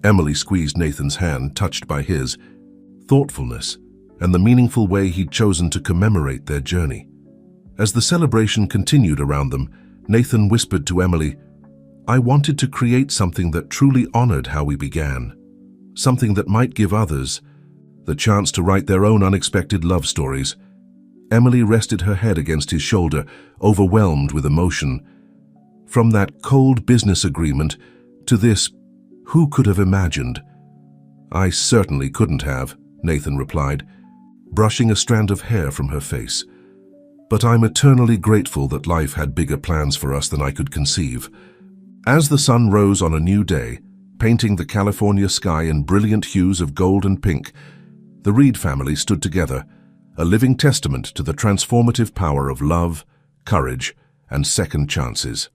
Emily squeezed Nathan's hand, touched by his thoughtfulness and the meaningful way he'd chosen to commemorate their journey. As the celebration continued around them, Nathan whispered to Emily, "I wanted to create something that truly honored how we began, something that might give others the chance to write their own unexpected love stories." Emily rested her head against his shoulder, overwhelmed with emotion. From that cold business agreement to this, who could have imagined? "I certainly couldn't have," Nathan replied, brushing a strand of hair from her face. "But I'm eternally grateful that life had bigger plans for us than I could conceive." As the sun rose on a new day, painting the California sky in brilliant hues of gold and pink, the Reed family stood together, a living testament to the transformative power of love, courage, and second chances.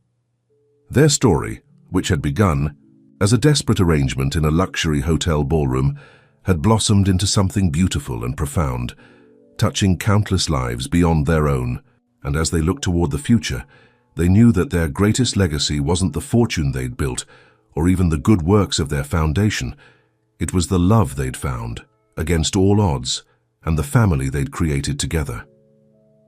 Their story, which had begun as a desperate arrangement in a luxury hotel ballroom, had blossomed into something beautiful and profound, touching countless lives beyond their own. And as they looked toward the future, they knew that their greatest legacy wasn't the fortune they'd built, or even the good works of their foundation. It was the love they'd found, against all odds, and the family they'd created together.